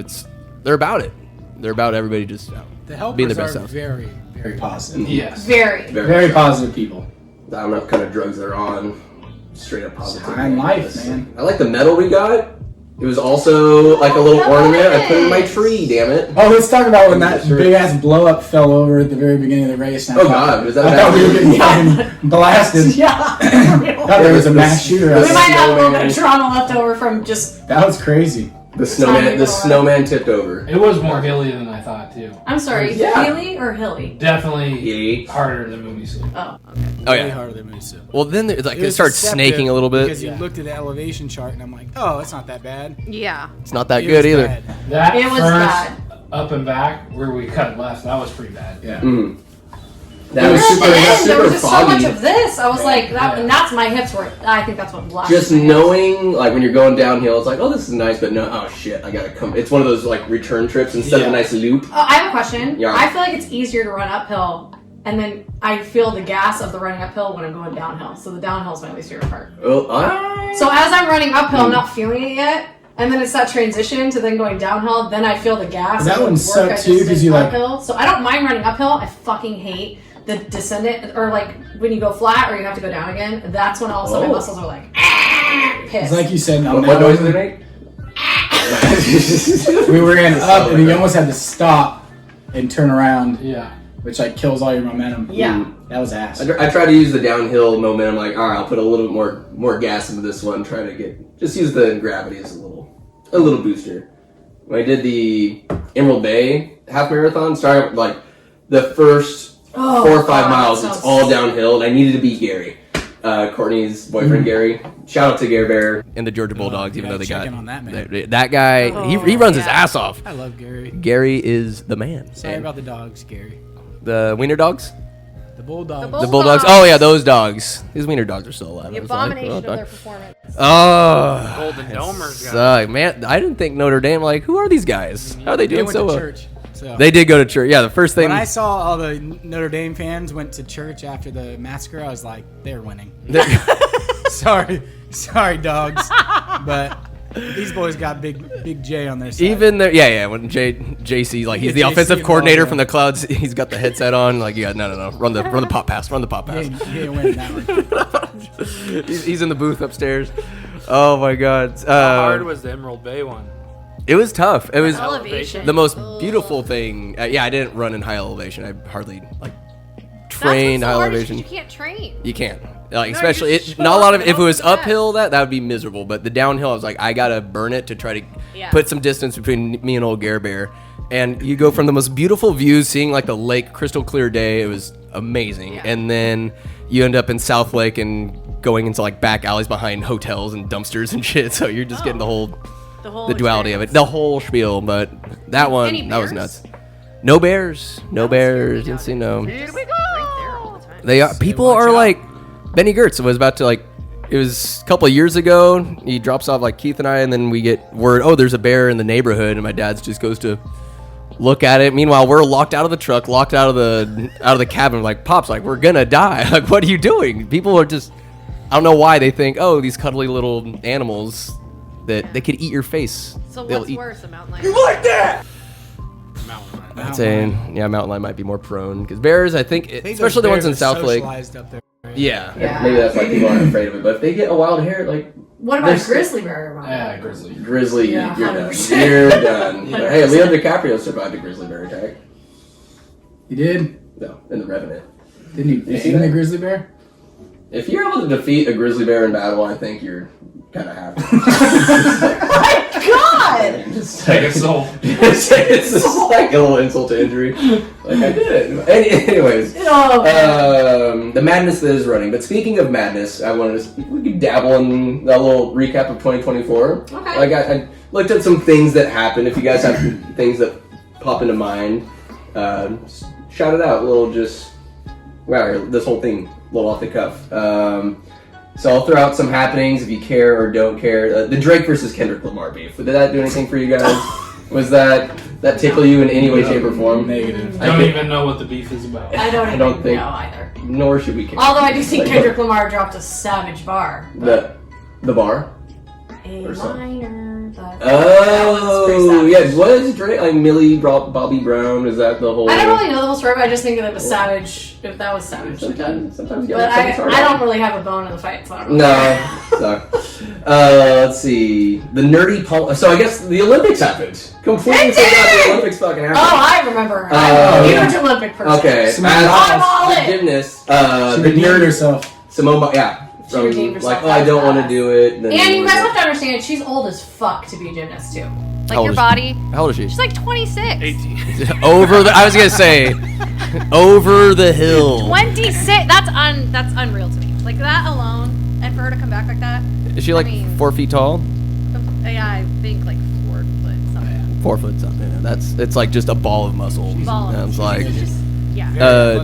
They're about it. They're about everybody just The helpers being the best are self. very, Very positive. Yes. Very. Very positive people. I don't know what kind of drugs they're on. Straight up positive. High in life, man. I like the medal we got. It was also like a little ornament I put in my tree. Damn it. Oh, let's talk about when that Sure. big ass blow up fell over at the very beginning of the race. And Oh, God, was that I thought we were getting bad? fucking blasted. Yeah. Thought there was a mass shooter. out We there. might have a little bit of trauma left over from just. That was crazy. The snowman tipped over. It was more hilly than I thought too. I'm sorry, Yeah. Healy or Hilly? Definitely Yeah. harder than movie suit. Oh, Oh way yeah. harder than Moose. Well, then it's like It it was starts deceptive snaking a little bit. because you looked at the elevation chart and I'm like, oh, it's not that bad. Yeah. It's not that It good was either. bad. That It was first bad. up and back where we cut left, that was pretty bad. Yeah. Mm. It That was was At the end, there was just so foggy. much of this. I was like, that, Yeah. and that's my hips were. I think that's what blocked. Just my hips. knowing, like when you're going downhill, it's like, oh, this is nice, but no, oh shit, I gotta come. It's one of those like return trips instead of a Yeah. nice loop. Oh, I have a question. Yeah. I feel like it's easier to run uphill, and then I feel the gas of the running uphill when I'm going downhill. So the downhill is my least favorite part. Well, So as I'm running uphill, I'm not feeling it yet. And then it's that transition to then going downhill. Then I feel the gas. That of the one work sucked I just too, 'cause did you, like- uphill. So I don't mind running uphill. I fucking hate the descendant, or like when you go flat or you have to go down again. That's when all of a sudden my Oh. muscles are like It's pissed. like you said, on what that noise one, did it make? we were in up and you almost had to stop and turn around, Yeah. which like kills all your momentum. Yeah. That was ass. I try to use the downhill momentum. Like, all right, I'll put a little bit more gas into this one. Try to just use the gravity as a little booster. When I did the Emerald Bay half marathon, starting like the first 4 or 5 God, miles, that it's sounds all downhill, and I needed to beat Gary, Courtney's boyfriend Gary. Shout out to Gary Bear. And the Georgia Bulldogs, you even though they gotta got check in on that man. that guy, he runs his ass off. I love Gary. Gary is the man. Sorry And about the dogs, Gary. the wiener dogs, The bulldogs. The the bulldogs. Oh yeah, those dogs. His wiener dogs are still alive. The I was like, abomination well of done. their performance. Oh, Golden Domers got suck, man. I didn't think Notre Dame. Like, who are these guys? How are they They doing went so to well? church. So. They did go to church. Yeah, the first thing. When I saw all the Notre Dame fans went to church after the massacre, I was like, they're winning. Sorry, dogs, but these boys got big J on their side. Even there, yeah. When JC, like he's the Yeah, JC offensive involved, coordinator yeah. from the Clouds. He's got the headset on. Like, yeah, no. Run the pop pass. Run the pop he pass. ain't winning that one. He's in the booth upstairs. Oh my God. How hard was the Emerald Bay one? It was tough. It was Elevation. the most Ugh. beautiful thing. Yeah, I didn't run in high elevation. I hardly like That's trained what's high so hard is elevation. you can't train. You can't. Like, No, especially you're it. just Not a lot of. walking If it was up and uphill, that would be miserable. But the downhill, I was like, I gotta burn it to try to Yeah. put some distance between me and old Gare Bear. And you go from the most beautiful views, seeing like the lake, crystal clear day. It was amazing. Yeah. And then you end up in South Lake and going into like back alleys behind hotels and dumpsters and shit. So you're just getting the whole duality of it, the whole spiel. But that one, Any that was bears? nuts. No bears. No That scared bears. me Didn't down see there. no. Just right there all the time. They are people watch are out. like Benny Gertz was about to like it was a couple of years ago. He drops off like Keith and I, and then we get word, oh, there's a bear in the neighborhood, and my dad just goes to look at it. Meanwhile, we're locked out of the truck, locked out of the cabin. Like, Pop's like, we're gonna die. Like, what are you doing? People are just, I don't know why they think, oh, these cuddly little animals that they could eat your face. So They'll what's eat. worse, a mountain lion? You like that? Mountain lion. I'd say, mountain lion might be more prone because bears. I think, especially the ones in South Lake. Up there. Yeah. Maybe that's why people aren't afraid of it. But if they get a wild hair, like What about a grizzly bear? Yeah, grizzly. grizzly, Yeah, you're done. 100%. You're done. But hey, Leo DiCaprio survived a grizzly bear attack. You did? No, in The Revenant. Didn't you see name that? the grizzly bear? If you're able to defeat a grizzly bear in battle, I think you're kind of happy. My God! Just Take a soul. it's just like a little insult to injury. Like I did it. Anyways, Oh, the madness that is running. But speaking of madness, I wanted to we could dabble in a little recap of 2024. Okay. Like I looked at some things that happened. If you guys have things that pop into mind, shout it out. A little just wow, this whole thing, a little off the cuff. So I'll throw out some happenings if you care or don't care. The Drake versus Kendrick Lamar beef. Did that do anything for you guys? Was that tickle you in any way, shape, or form? Negative. Don't even know what the beef is about. I don't even don't think- know either. Nor should we care. Although I do think Like, Kendrick Lamar dropped a savage bar. The bar? A Or something. minor, but that was pretty Oh, savage. yeah. Was Drake like Millie, Bobby Brown? Is that the whole? I don't really know the whole story, but I just think that it was savage. If that was savage, Sometimes you but gotta I don't really have a bone in the fight, so I don't really No. So, let's see. The nerdy pole. So I guess the Olympics happened. Completely It forgot did! the Olympics fucking happened. Oh, I remember. I'm a huge Olympic person. Okay. I'm all As in. the gymnast, She the redeemed nerd, herself. Simone, yeah. She From, redeemed herself. like, oh, I don't want to do it. Then And you guys have to understand, she's old as fuck to be a gymnast too. Like How your old is body. How old is she? She's like 26. 18. Over the. I was gonna say, over the hill. 26. That's unreal to me. Like that alone, and for her to come back like that. Is she like I mean- 4 feet tall? Yeah, I think like 4 foot something. 4 foot something. Yeah, it's like just a ball of muscle. Ball. Yeah, it's like. It's just, yeah.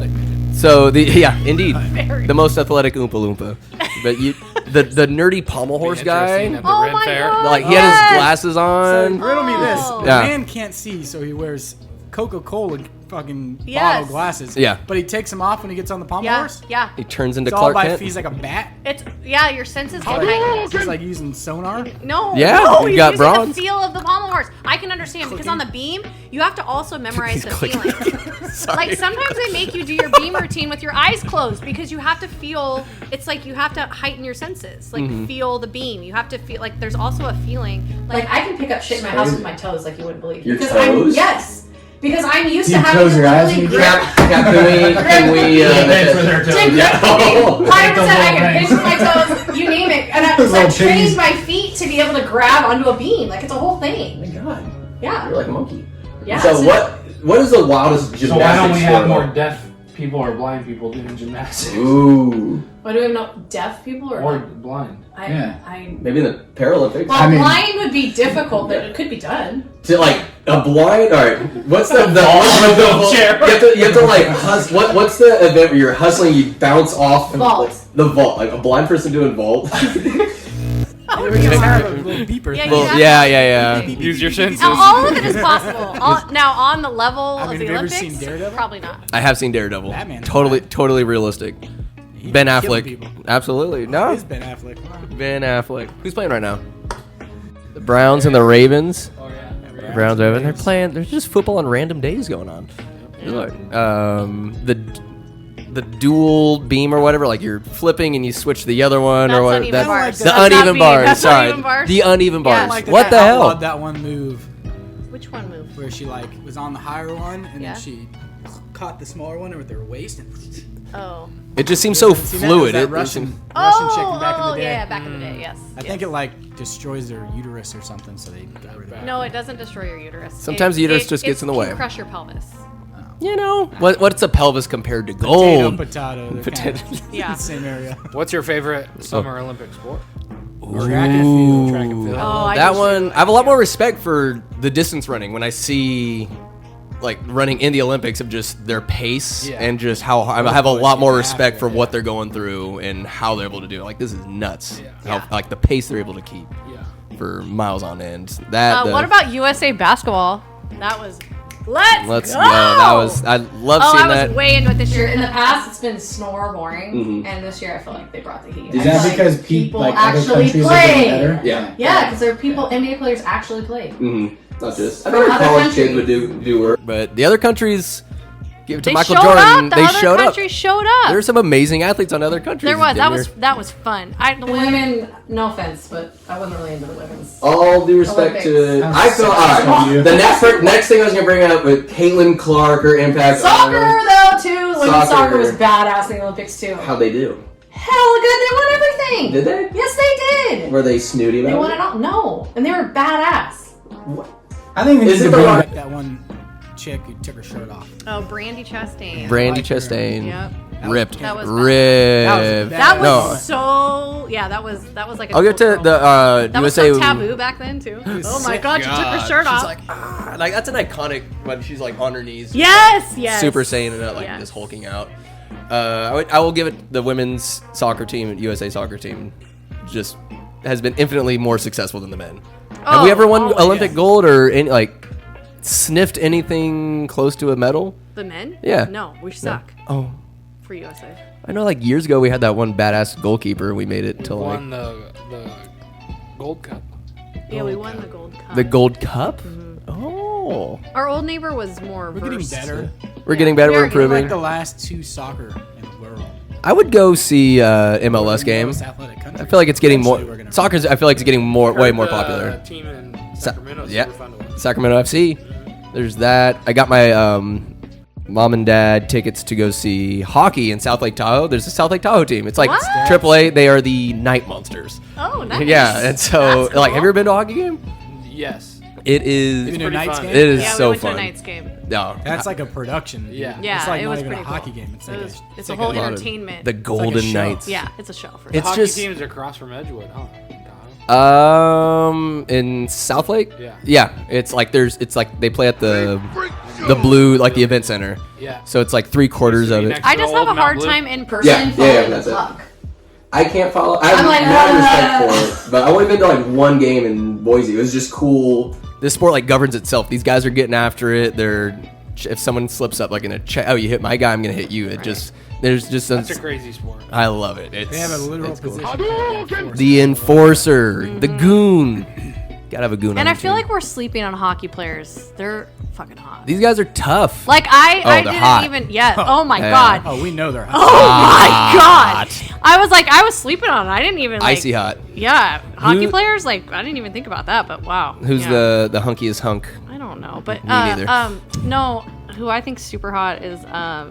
So indeed, Very. the most athletic Oompa Loompa. But the nerdy pommel horse guy, Interesting at the Oh Ren my Fair. God. like he had Yes. his glasses So on. riddle me this: Oh. the Yeah. man can't see, so he wears Coca-Cola fucking Yes. bottle glasses. Yeah. But he takes them off when he gets on the pommel Yeah, horse. yeah. He turns into It's all Clark by Kent. he's like a bat. It's your senses get Like, heightened. he's like using sonar. No, Yeah, no, you he's got using bronze. the feel of the pommel horse. I can understand because on the beam, you have to also memorize the clicking. feeling. Sorry. Like sometimes they make you do your beam routine with your eyes closed because you have to feel. It's like you have to heighten your senses, like feel the beam. You have to feel like there's also a feeling. Like I can pick up shit in my house with my toes, like you wouldn't believe. Your because toes? because I'm used Do to you having close to your eyes really when you grip. Can we Thanks for their To toes. grip the beam, 100%. I can Things. pinch my toes, you name it, and I've Those little trained piggies. my feet to be able to grab onto a beam. Like it's a whole thing. Oh my God, Yeah, you're like a monkey. yeah. So what is the wildest gymnastics So why don't we have sport? more deaf people or blind people doing gymnastics? Ooh, What do we have? No deaf people or? Or blind. Yeah. maybe in the Paralympics. Well, I mean- blind would be difficult, but it could be done. To like a blind, all right. What's the chair. You have to like what's the event where you're hustling? You bounce off Vault. like, the vault, like a blind person doing vault. Or you just have a little beeper. Yeah, thing. Well, yeah. Use your senses. Now all of it is possible. Now on the level I mean, of the have you ever Olympics, seen Daredevil? probably not. I have seen Daredevil. Batman's Totally realistic. He Ben be killing Affleck. people. Absolutely. No. It is Ben Affleck. Ben Affleck. Who's playing right now? The Browns and the Ravens. Oh yeah. Browns Ravens. They're playing. There's just football on random days going on. Look, the dual beam or whatever, like you're flipping and you switch to the other one That's or what? uneven That's bars. the That's not uneven beam. bars. That's Sorry, uneven bars. the uneven Yeah. bars. Like What the that hell? outlawed that one move Which one move? where she like was on the higher one and Yeah. then she caught the smaller one with her waist and Oh. It just seems so Seen that? fluid. That It- Russian chick Oh, from back in the day. yeah, back in the day, yes. I think it like destroys their uterus or something, so they got rid of it. No, it doesn't destroy your uterus. Sometimes the uterus just gets in the way. It can crush your pelvis. You know, what's a pelvis compared to Potato, gold? potato. They're Potato. kind of Yeah. the same area. What's your favorite Summer Olympic sport? Track and field. Track and field. Oh, I That just one, really I have a lot more respect for the distance running when I see, like, running in the Olympics of just their pace Yeah. and just how I have a boys lot more get respect after for it, what yeah. they're going through and how they're able to do it. Like, this is nuts. Yeah. How, like, the pace they're able to keep Yeah. for miles on end. That. what about USA basketball? That was Let's go. I love Oh, seeing I was that. way into it this year. In the past, it's been snore boring, and this year I feel like they brought the heat. Is I that feel because like people people other actually countries are play? getting better? Yeah, because there are people, NBA players actually play. Not just. I From bet other college countries. kids would do work. But the other countries give it to They Michael showed Jordan. up. The They other showed up. countries showed up. There's some amazing athletes on other countries. There was. Damn near. That was fun. The Women, no offense, but I wasn't really into the women's. All due respect to, Olympics. I feel alright. The next thing I was gonna bring up with Caitlin Clark, her impact. Soccer, though, too. Women's Soccer. soccer was badass in the Olympics, too. How'd they do? Hell good. They won everything. Did they? Yes, they did. Were they snooty about They won it? it all. No. And they were badass. I think they Is need it to the bring right- back That one chick who took her shirt off. Oh, Brandy Chastain. Brandy like her. Chastain. Yep. Ripped. That was Ripped. That was No. so. Yeah, that was like. A I'll get to cultural- the That was USA. so taboo back then too. Oh my god, she took her shirt off. She's like that's an iconic when she's like on her knees. Yes, yes. Super Saiyan and like Yes. just hulking out. I will give it the women's soccer team, USA soccer team, just has been infinitely more successful than the men. Have we ever won always. Olympic gold or any, like sniffed anything close to a medal? The men? Yeah. No, we suck Oh, for USA. I know. Like years ago, we had that one badass goalkeeper. We made it to like Won the Gold Cup. Yeah, we won the gold cup. the Gold Cup. Mm-hmm. Oh, Our old neighbor was more. We're getting versed. better. we're getting better. We We're are getting We're improving. like the last two soccer in the world. I would go see MLS Most games. athletic country. I feel like it's getting more. Eventually we're gonna- Soccer's. I feel like it's getting way more The popular. team in Sa- Sacramento. yeah. Super fun to watch. Sacramento FC. There's that. I got my mom and dad tickets to go see hockey in South Lake Tahoe. There's a South Lake Tahoe team. It's like What? AAA. They are the Night Monsters. Oh, nice. Yeah, and so That's like, cool. have you ever been to a hockey game? Yes. It is. Even a pretty Knights fun. game? It is Yeah, we so went fun. to a Knights game. No, That's like a production. Yeah. Yeah, It's like it not was even a pretty hockey cool. game. It's like It's like a whole lot of- entertainment. the like a Golden show. Knights. Yeah, it's a show for It's sure. Hockey just- teams across from Edgewood, huh? In Tahoe? In South Lake. Yeah. Yeah, it's like they play at the blue, like the event center. Yeah. So it's like 3/4 of it. Next I to just the have a old hard Mount Blue. time in person Yeah, following that's the it. puck. I can't follow. I have I'm like, mad respect for it, but I only been to like one game in Boise. It was just cool. This sport like governs itself. These guys are getting after it. They're if someone slips up like in a check, oh, you hit my guy, I'm gonna hit you. It just there's just That's a crazy sport. I love it. It's, They have a literal it's cool. position. The enforcer, the goon. Gotta have a goon. And on I your feel team. like we're sleeping on hockey players. They're fucking hot. These guys are tough. Like I they're didn't hot. even. Yeah. Oh my Yeah. god. Oh, we know they're Oh hot. my god. I was sleeping on it. I didn't even like. Icy hot. Yeah, hockey Who- players. Like I didn't even think about that. But wow. Who's yeah. the hunkiest hunk? I don't know, but Me neither. no. Who I think super hot is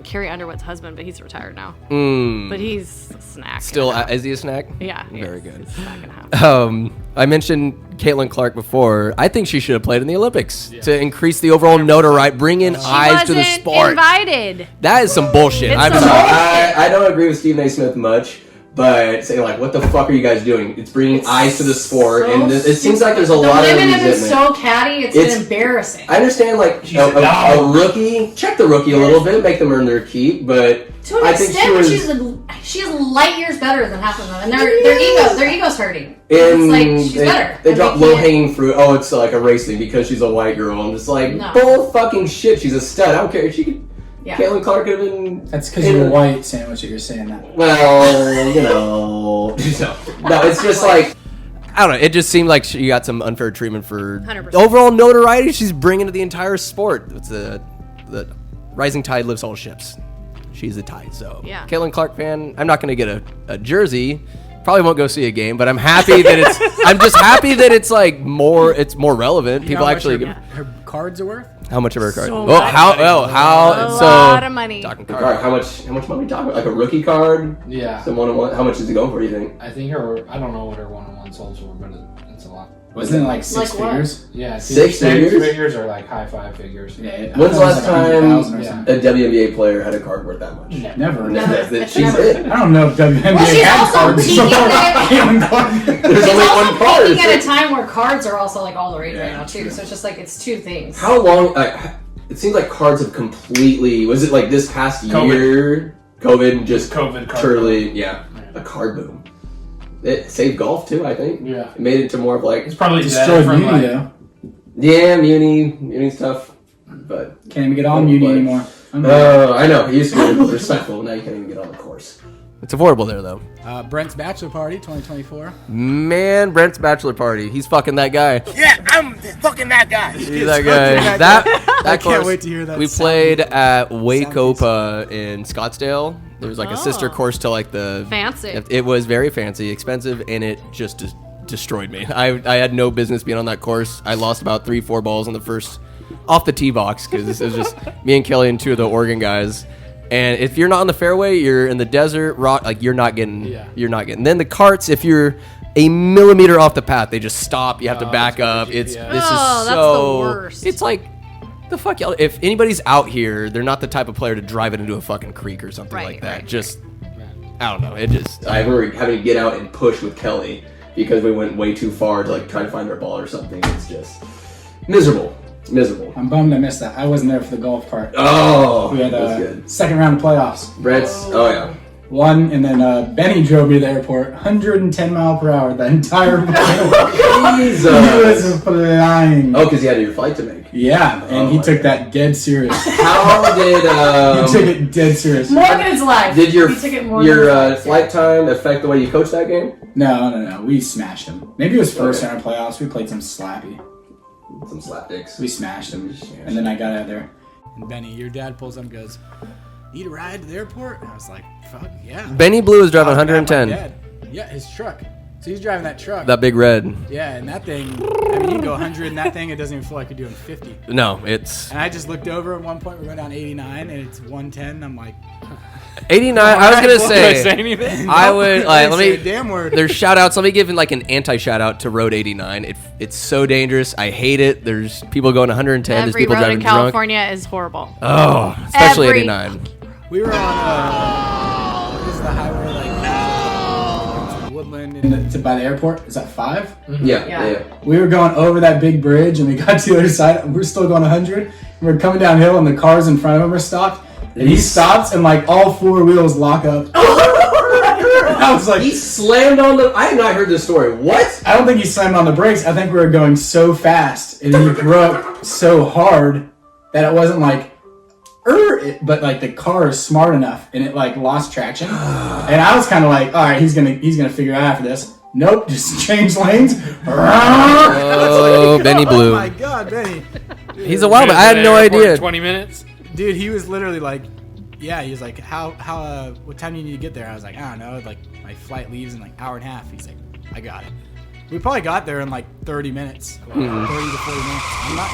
Carrie Underwood's husband, but he's retired now. Mm. But he's a snack. Still, and a half. is he a snack? Yeah. he Very is. good. He's a snack and a half. I mentioned Caitlin Clark before. I think she should have played in the Olympics to increase the overall notoriety, bring in eyes to the Wasn't sport. Invited. That is some bullshit. It's I'm some sorry. bullshit. I don't agree with Stephen A. Smith much, but saying like, what the fuck are you guys doing? It's bringing eyes to the sport, and it seems like there's a The lot of women have been resentment. so catty, it's It's- embarrassing. I understand like a rookie, check the rookie a little bit, make them earn their keep, but To an I think extent, she but was she's light years better than half of them, and their ego's hurting. in It's like she's better. They and drop can't- low hanging fruit. Oh, it's like a race thing because she's a white girl. I'm just like No. bull fucking shit. She's a stud. I don't care. She could. Yeah. Caitlin Clark could have been. That's because you're white, Sandwich, that you're saying that. Well, you know, no, it's just like I don't know. It just seemed like she got some unfair treatment for 100%. overall notoriety she's bringing to the entire sport. It's the rising tide lifts all ships. She's the tide. So, Yeah. Caitlin Clark fan. I'm not going to get a jersey. Probably won't go see a game, but I'm happy that it's. I'm just happy that it's like more. It's more relevant. You know People how much actually. her cards are worth? How much of her card? So Oh, much. how? Oh, how? A so lot of money. talking card. card. How much money are we talking about? Like a rookie card? Yeah. Some one-on-one. How much is it going for? Do you think? I think I don't know what her one-on-one sold for, but it's a lot. Wasn't it like six Like what? figures? Yeah, Six figures? figures or like high five figures. Yeah. When's I thought the it last was like 100,000 or time- something. A WNBA player had a card worth that much. Never. Never. She's Never. it. I don't know if WNBA Well, she's had also cards peaking before at- Caitlin Clark. There's It's only also one card. peaking at a time where cards are also like all the rage right now too. So it's just like it's two things. How long? It seems like cards have completely. Was it like this past COVID. year? COVID just COVID card Truly, boom. yeah, a card boom. It saved golf too, I think. Yeah. It made it to more of like It's probably Destroyed dead from Muni like, though. yeah, Muni's tough. but can't even get on Muni anymore. I know. He used to be respectful. Now you can't even get on the course. It's affordable there, though. Brent's bachelor party 2024. Man, Brent's bachelor party. He's fucking that guy. Yeah, I'm fucking that guy. He's that guy. That I can't course, wait to hear that. we played at Wacopa in Scottsdale. There was like a sister course to like the... Fancy. It was very fancy, expensive, and it just destroyed me. I had no business being on that course. I lost about 3-4 balls on the first... off the tee box, because it was just me and Kelly and 2 of the Oregon guys. And if you're not on the fairway, you're in the desert, rock, like you're not getting. Then the carts, if you're a millimeter off the path, they just stop. You have to back up. This is that's so. the worst. It's like the fuck y'all. If anybody's out here, they're not the type of player to drive it into a fucking creek or something like that. Right. Just, I don't know. It just. I remember having to get out and push with Kelly because we went way too far to like try to find our ball or something. It's just miserable. Miserable. I'm bummed I missed that. I wasn't there for the golf part. Oh, we had that's good. Second round of playoffs. Brett's. Oh yeah. Won, and then Benny drove me to the airport, 110 mile per hour the entire Jesus. He was flying. Oh, because he had your flight to make. Yeah, and he took that dead serious. How did he took it dead serious. Morgan's life. Did your He took it more than flight time affect the way you coached that game? No. We smashed him. Maybe it was first round of playoffs. We played some slappy. Some slapdicks. We smashed him, and then I got out of there. And Benny, your dad pulls up and goes, "Need a ride to the airport?" And I was like, "Fuck yeah." Benny Blue is driving I was mad at 110. my dad. Yeah, his truck. So he's driving that truck. That big red. Yeah, and that thing, I mean, you can go 100 in that thing, it doesn't even feel like you're doing 50. No, it's And I just looked over at one point, we're going down 89, and it's 110. I'm like, 89. I was gonna Did I say. say anything? I would like. Let say a me. damn word. There's shout outs. Let me give like an anti shout out to Road 89. It's so dangerous. I hate it. There's people going 110. There's Every people road driving in drunk. California is horrible. Oh, especially Every- 89. We were on, what is the highway, like, Woodland. By the airport, is that 5? Yeah. We were going over that big bridge, and we got to the other side. And we're still going 100. And we're coming downhill, and the cars in front of him are stopped. And he stops, and like all 4 wheels lock up. I was like, He slammed on the. I had not heard this story. What? I don't think he slammed on the brakes. I think we were going so fast, and he broke so hard that it wasn't like, but like the car is smart enough, and it like lost traction. And I was kind of like, all right, he's gonna figure it out after this. Nope, just change lanes. Oh, Benny Blue. Oh my God, Benny. He's a wild. I had no idea. 20 minutes. Dude, he was literally like, yeah, he was like, what time do you need to get there? I was like, I don't know, like my flight leaves in like hour and a half. He's like, I got it. We probably got there in like 30 minutes, 30 to 40 minutes. I'm not.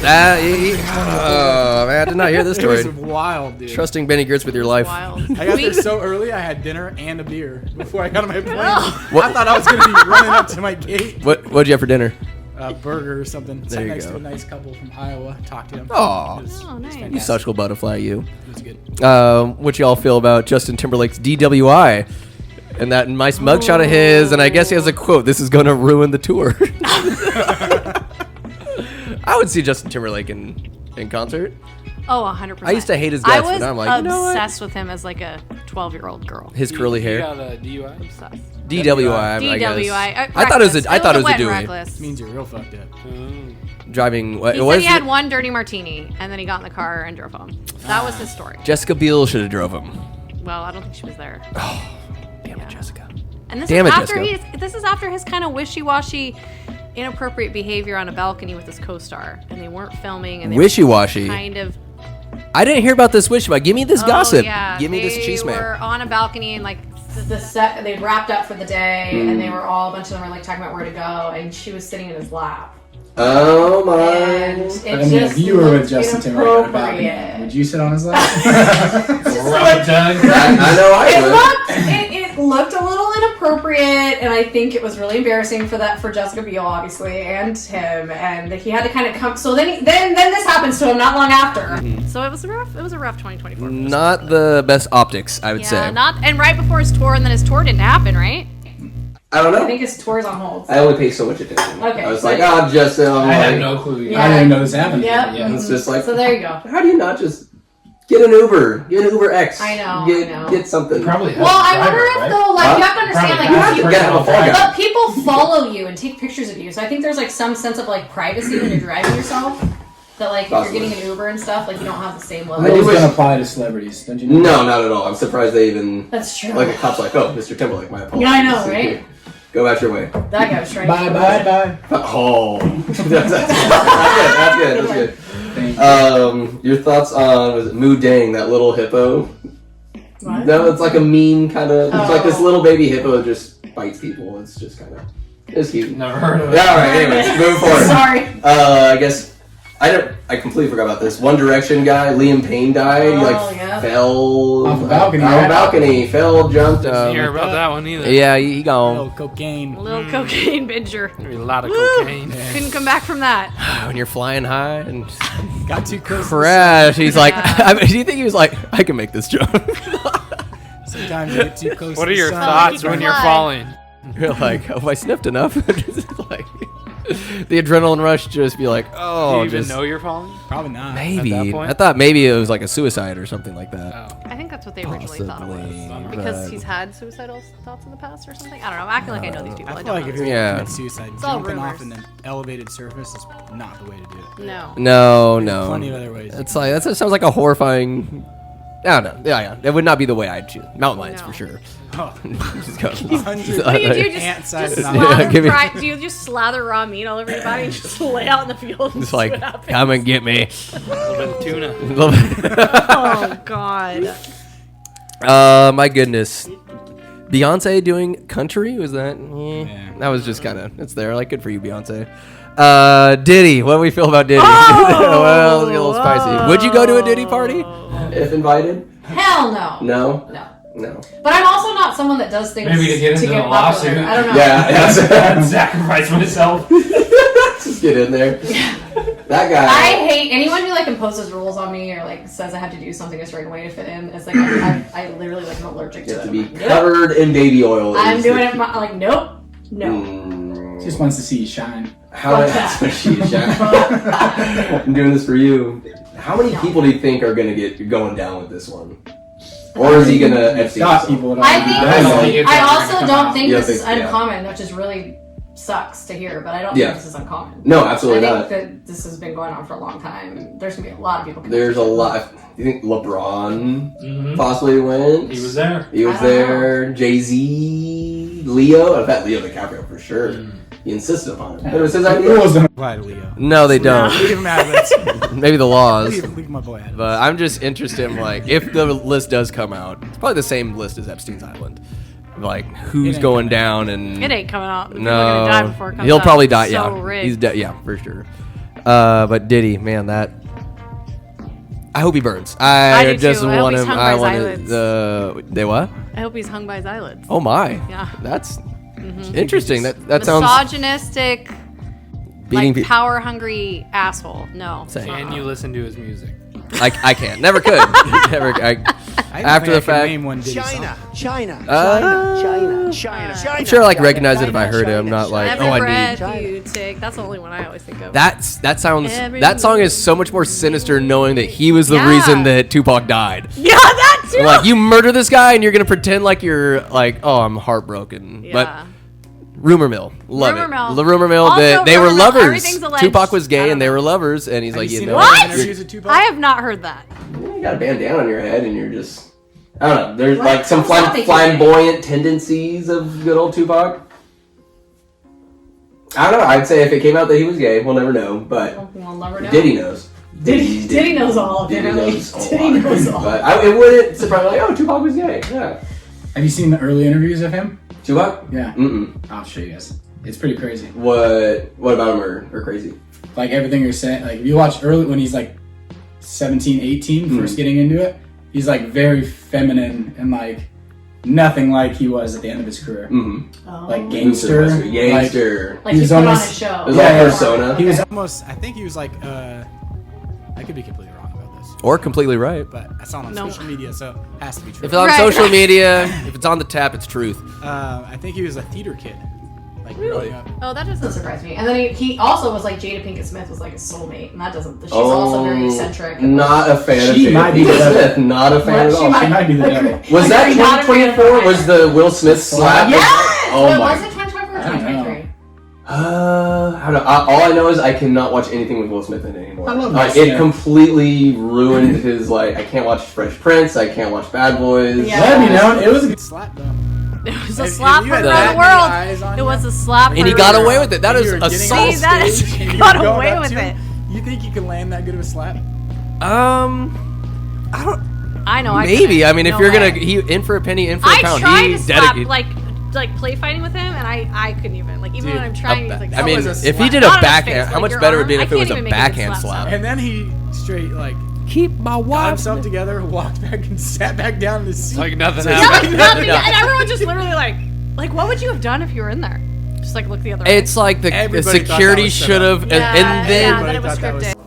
Oh man, I did not hear this It story. was wild, dude. Trusting Benny Grits with your life. Wild. I got there so early, I had dinner and a beer before I got on my plane. What- I thought I was going to be running up to my gate. What'd you have for dinner? A burger or something. There Sat you next go. to a nice couple from Iowa. Talked to them. Aw. It was Oh, nice. fantastic. You such cool butterfly, you. It was good. What y'all feel about Justin Timberlake's DWI and that nice mugshot of his? And I guess he has a quote: "This is going to ruin the tour." I would see Justin Timberlake in concert. Oh, 100%. I used to hate his I guts, was but I'm like, you know what? obsessed with him as like a 12-year-old girl. His curly You hair. got a DUI? Obsessed. DWI. I guess. DWI. I thought it was a. I thought it was a wet and Dewey. reckless. Means you're real fucked up. Driving. What He was said he it? had one dirty martini, and then he got in the car and drove home. That was his story. Jessica Biel should have drove him. Well, I don't think she was there. Damn it, Jessica. And this Damn is it, after Jessica. this is after his kind of wishy-washy, inappropriate behavior on a balcony with his co-star, and they weren't filming. And they Wishy-washy? were kind of. I didn't hear about this wishy-washy. Give me this gossip. Yeah, Give me this cheese They man. were on a balcony and like. The set, they'd wrapped up for the day, and they were all, a bunch of them were like talking about where to go, and she was sitting in his lap. Oh my. And it I mean, just if you were with looked Justin Timberlake on a balcony, inappropriate. would you sit on his lap? Rub tongue. I know I would. It looked a little inappropriate, and I think it was really embarrassing for Jessica Biel, obviously, and him, and he had to kind of come. So then this happens to him not long after. So it was a rough 2024. Not the best optics, I would Yeah, say. and right before his tour, and then his tour didn't happen, right? I don't I know. think his tour's on hold. I only pay so much attention. Okay, I was so- like, just I had no clue. Yeah. I didn't know this happened. Yep. Yeah. It's just like, So there you go. how do you not just get an Uber? Get an Uber X. I know, Get, I know. get something. Probably has Well, a I wonder driver, if right? though, like, you have to understand, Probably like, has people, a personal driver. but people follow you and take pictures of you. So I think there's like some sense of like privacy when you're driving yourself. That like if Possibly. you're getting an Uber and stuff, like you don't have the same level. Rules don't apply to celebrities, don't you know? No, not at all. I'm surprised they even. That's true. Like a cop's like, oh, Mr. Timberlake, my apologies. Yeah, I know, right? Go out your way. That guy was straight. Bye. Oh, that's good. Your thoughts on was it Moo Dang, that little hippo? What? No, it's like a mean kind of. It's like this little baby hippo just bites people. It's just kind of. It's cute. Never heard of it. Yeah, all right. Anyways, moving forward. Sorry. I guess I completely forgot about this. One Direction guy, Liam Payne died. He fell off a balcony. Fell, jumped. Didn't hear about that one either. Yeah, he gone. Little cocaine. Little cocaine binger. A lot of cocaine. Couldn't come back from that. When you're flying high and Got too close. crash, he's like, do you think he was like, I can make this jump? Sometimes you get too close. What to are the your sun. thoughts Keep when it you're fly. falling? You're like, have I sniffed enough? Just like the adrenaline rush, just be like, Do oh, you even just know you're falling? Probably not. maybe. at that point? I thought maybe it was like a suicide or something like that. Oh. I think that's what they originally thought it Possibly, was. Because but- he's had suicidal thoughts in the past or something. I don't know. I'm acting like I know these people. I I feel don't like if know. you're Yeah. gonna commit suicide, all jumping off rumors. an elevated surface is not the way to do it. No. No. Plenty of other ways. It's like that sounds like a horrifying. I don't know. Yeah. That would not be the way I'd choose. Mountain lions No. for sure. Oh. Just go. What do you do? Ant-sized Just mountain. slather give me- do you just slather raw meat all over your body and just lay out in the field and It's see like, what happens? come and get me. A little bit of tuna. Oh God. My goodness. Beyonce doing country? Was that? Yeah. That was just kind of, it's there. Like, good for you, Beyonce. Diddy. What do we feel about Diddy? Oh! Well, let's get a little spicy. Would you go to a Diddy party? If invited? Hell no. No. No. But I'm also not someone that does things Maybe to get into the popular. lawsuit. I don't know. Yeah. Sacrifice myself. Just get in there. That guy. I hate anyone who like imposes rules on me or like says I have to do something a certain way to fit in. It's like I literally like am allergic You to have it. to be I'm like, nope. covered in baby oil. I'm doing it. Like nope, no. Just wants to see you shine. How Fuck that's that. what she I'm doing this for you. How many people do you think are gonna get going down with this one? Or is he gonna Epstein Stop himself? people. I think I don't think it's I ever also gonna come don't out. think You this don't is think- yeah. uncommon, which is really sucks to hear. But I don't Yeah. think this is uncommon. No, I absolutely think not. that this has been going on for a long time. There's gonna be a lot of people. There's a lot. Do you think LeBron Mhm. possibly went? He was there. He was I don't there. Jay-Z, Leo. I bet Leo DiCaprio for sure. He insisted upon it. But it was his idea. Rules don't Apply to Leo. No, they don't. Leave him out of it. Maybe the laws. Leave my boy out of it. But I'm just interested in, like, if the list does come out, it's probably the same list as Epstein's Island. Like, who's ain't going down and... It ain't coming out. People are gonna die No. before it comes He'll out. probably die, So yeah. rigged. He's dead, yeah, for sure. But Diddy, man, that... I hope he burns. I do just too. I hope want he's him... hung by I his want eyelids. they what? I hope he's hung by his eyelids. Oh my. Yeah. That's interesting. That sounds... Misogynistic, Beating like pe- power hungry asshole. No. Same. Can you listen to his music? I can't. Never could. Never. I don't After think the I can fact... name one Diddy song. I'm sure I like recognize it if I heard him, not like, Every oh, I breath need. you take. That's the only one I always think of. That sounds. Every That song is so much more sinister, knowing that he was the Yeah. reason that Tupac died. Yeah, that too. Like, you murder this guy and you're gonna pretend like you're like, oh, I'm heartbroken. Yeah. But rumor mill, love Rumor it. mill. The rumor mill Also, that they were rumor mill, lovers. everything's alleged. Tupac was I gay don't and they know. were lovers, and he's Have like, you you seen know, all the What? interviews with Tupac? I have not heard that. You got a bandana on your head and you're just... I don't know. There's What? like some What's that flamboyant tendencies of good old Tupac. I don't know. I'd say if it came out that he was gay, we'll never know. But We'll never know. Diddy knows. Diddy knows all. Diddy Apparently, knows a Diddy lot. knows all. But it wouldn't surprise me. Like, oh, Tupac was gay. Yeah. Have you seen the early interviews of him? Tupac? Yeah. Mm-mm. I'll show you guys. It's pretty crazy. What about him are crazy? Like everything you're saying. Like if you watch early when he's like 17, 18, first getting into it, he's like very feminine and like nothing like he was at the end of his career. Mm-hmm. Oh. Like gangster. Gangster. Like he He's put on almost- a show. It was Yeah, all yeah. persona. He was Almost, I think he was like, I could be completely wrong about this, or completely right. but I saw it on No. social media, so it has to be true. If it's on Right. social media, if it's on the tap, it's truth. I think he was a theater kid, like growing up. Oh, that Doesn't doesn't. surprise me. And then he also was like Jada Pinkett Smith was like his soulmate, and that doesn't. She's also very eccentric. and, like, Not a fan of She Jada might be Pinkett the- Smith. Not a fan at She all. might- She might be the devil. Was that Agree, not a fan of 2024? her. Was the Will Smith slap? Yes! Oh What my. was it 2024 or I don't know. 2023? All I know is I cannot watch anything with Will Smith in it anymore. I love that. It completely ruined his I can't watch Fresh Prince. I can't watch Bad Boys. Yeah. Let me know. It was a good slap though. It was a If slap you for had around the eyes on world. It you, was a slap for And he around got the away world. with it. That is You're getting assault. See, that is- stage and he you're got going away up with to it. him. You think you can land that good of a slap? I don't. I know. Maybe. couldn't. I mean, if No you're way. gonna in for a penny, in for a I pound. tried He to slap dedicated. like play fighting with him, and I couldn't even even when I'm A trying. ba- He's like, I mean, was a if he slap. did Not a on his backhand, face, how like much your better would arm. it be I if it was can't a even make a good backhand slap slap? sound. And then he straight Keep my got wife. himself together, walked back and sat back down in the seat. Like nothing Yeah, happened. like nothing. And everyone just literally like, what would you have done if you were in there? Just like look the other way. It's like the Everybody thought that security was set should up. have, yeah, and then. yeah, that it was Everybody thought that scripted.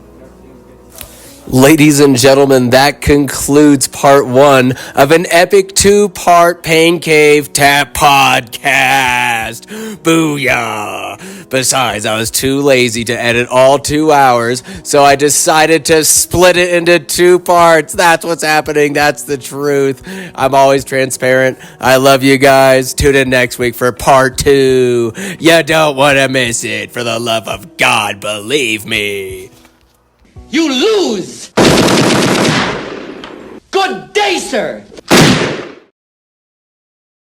Ladies and gentlemen, that concludes part 1 of an epic 2-part Pain Cave Tap podcast. Booyah! Besides, I was too lazy to edit all 2 hours, so I decided to split it into 2 parts. That's what's happening. That's the truth. I'm always transparent. I love you guys. Tune in next week for part 2. You don't want to miss it. For the love of God, believe me. You lose! Good day, sir!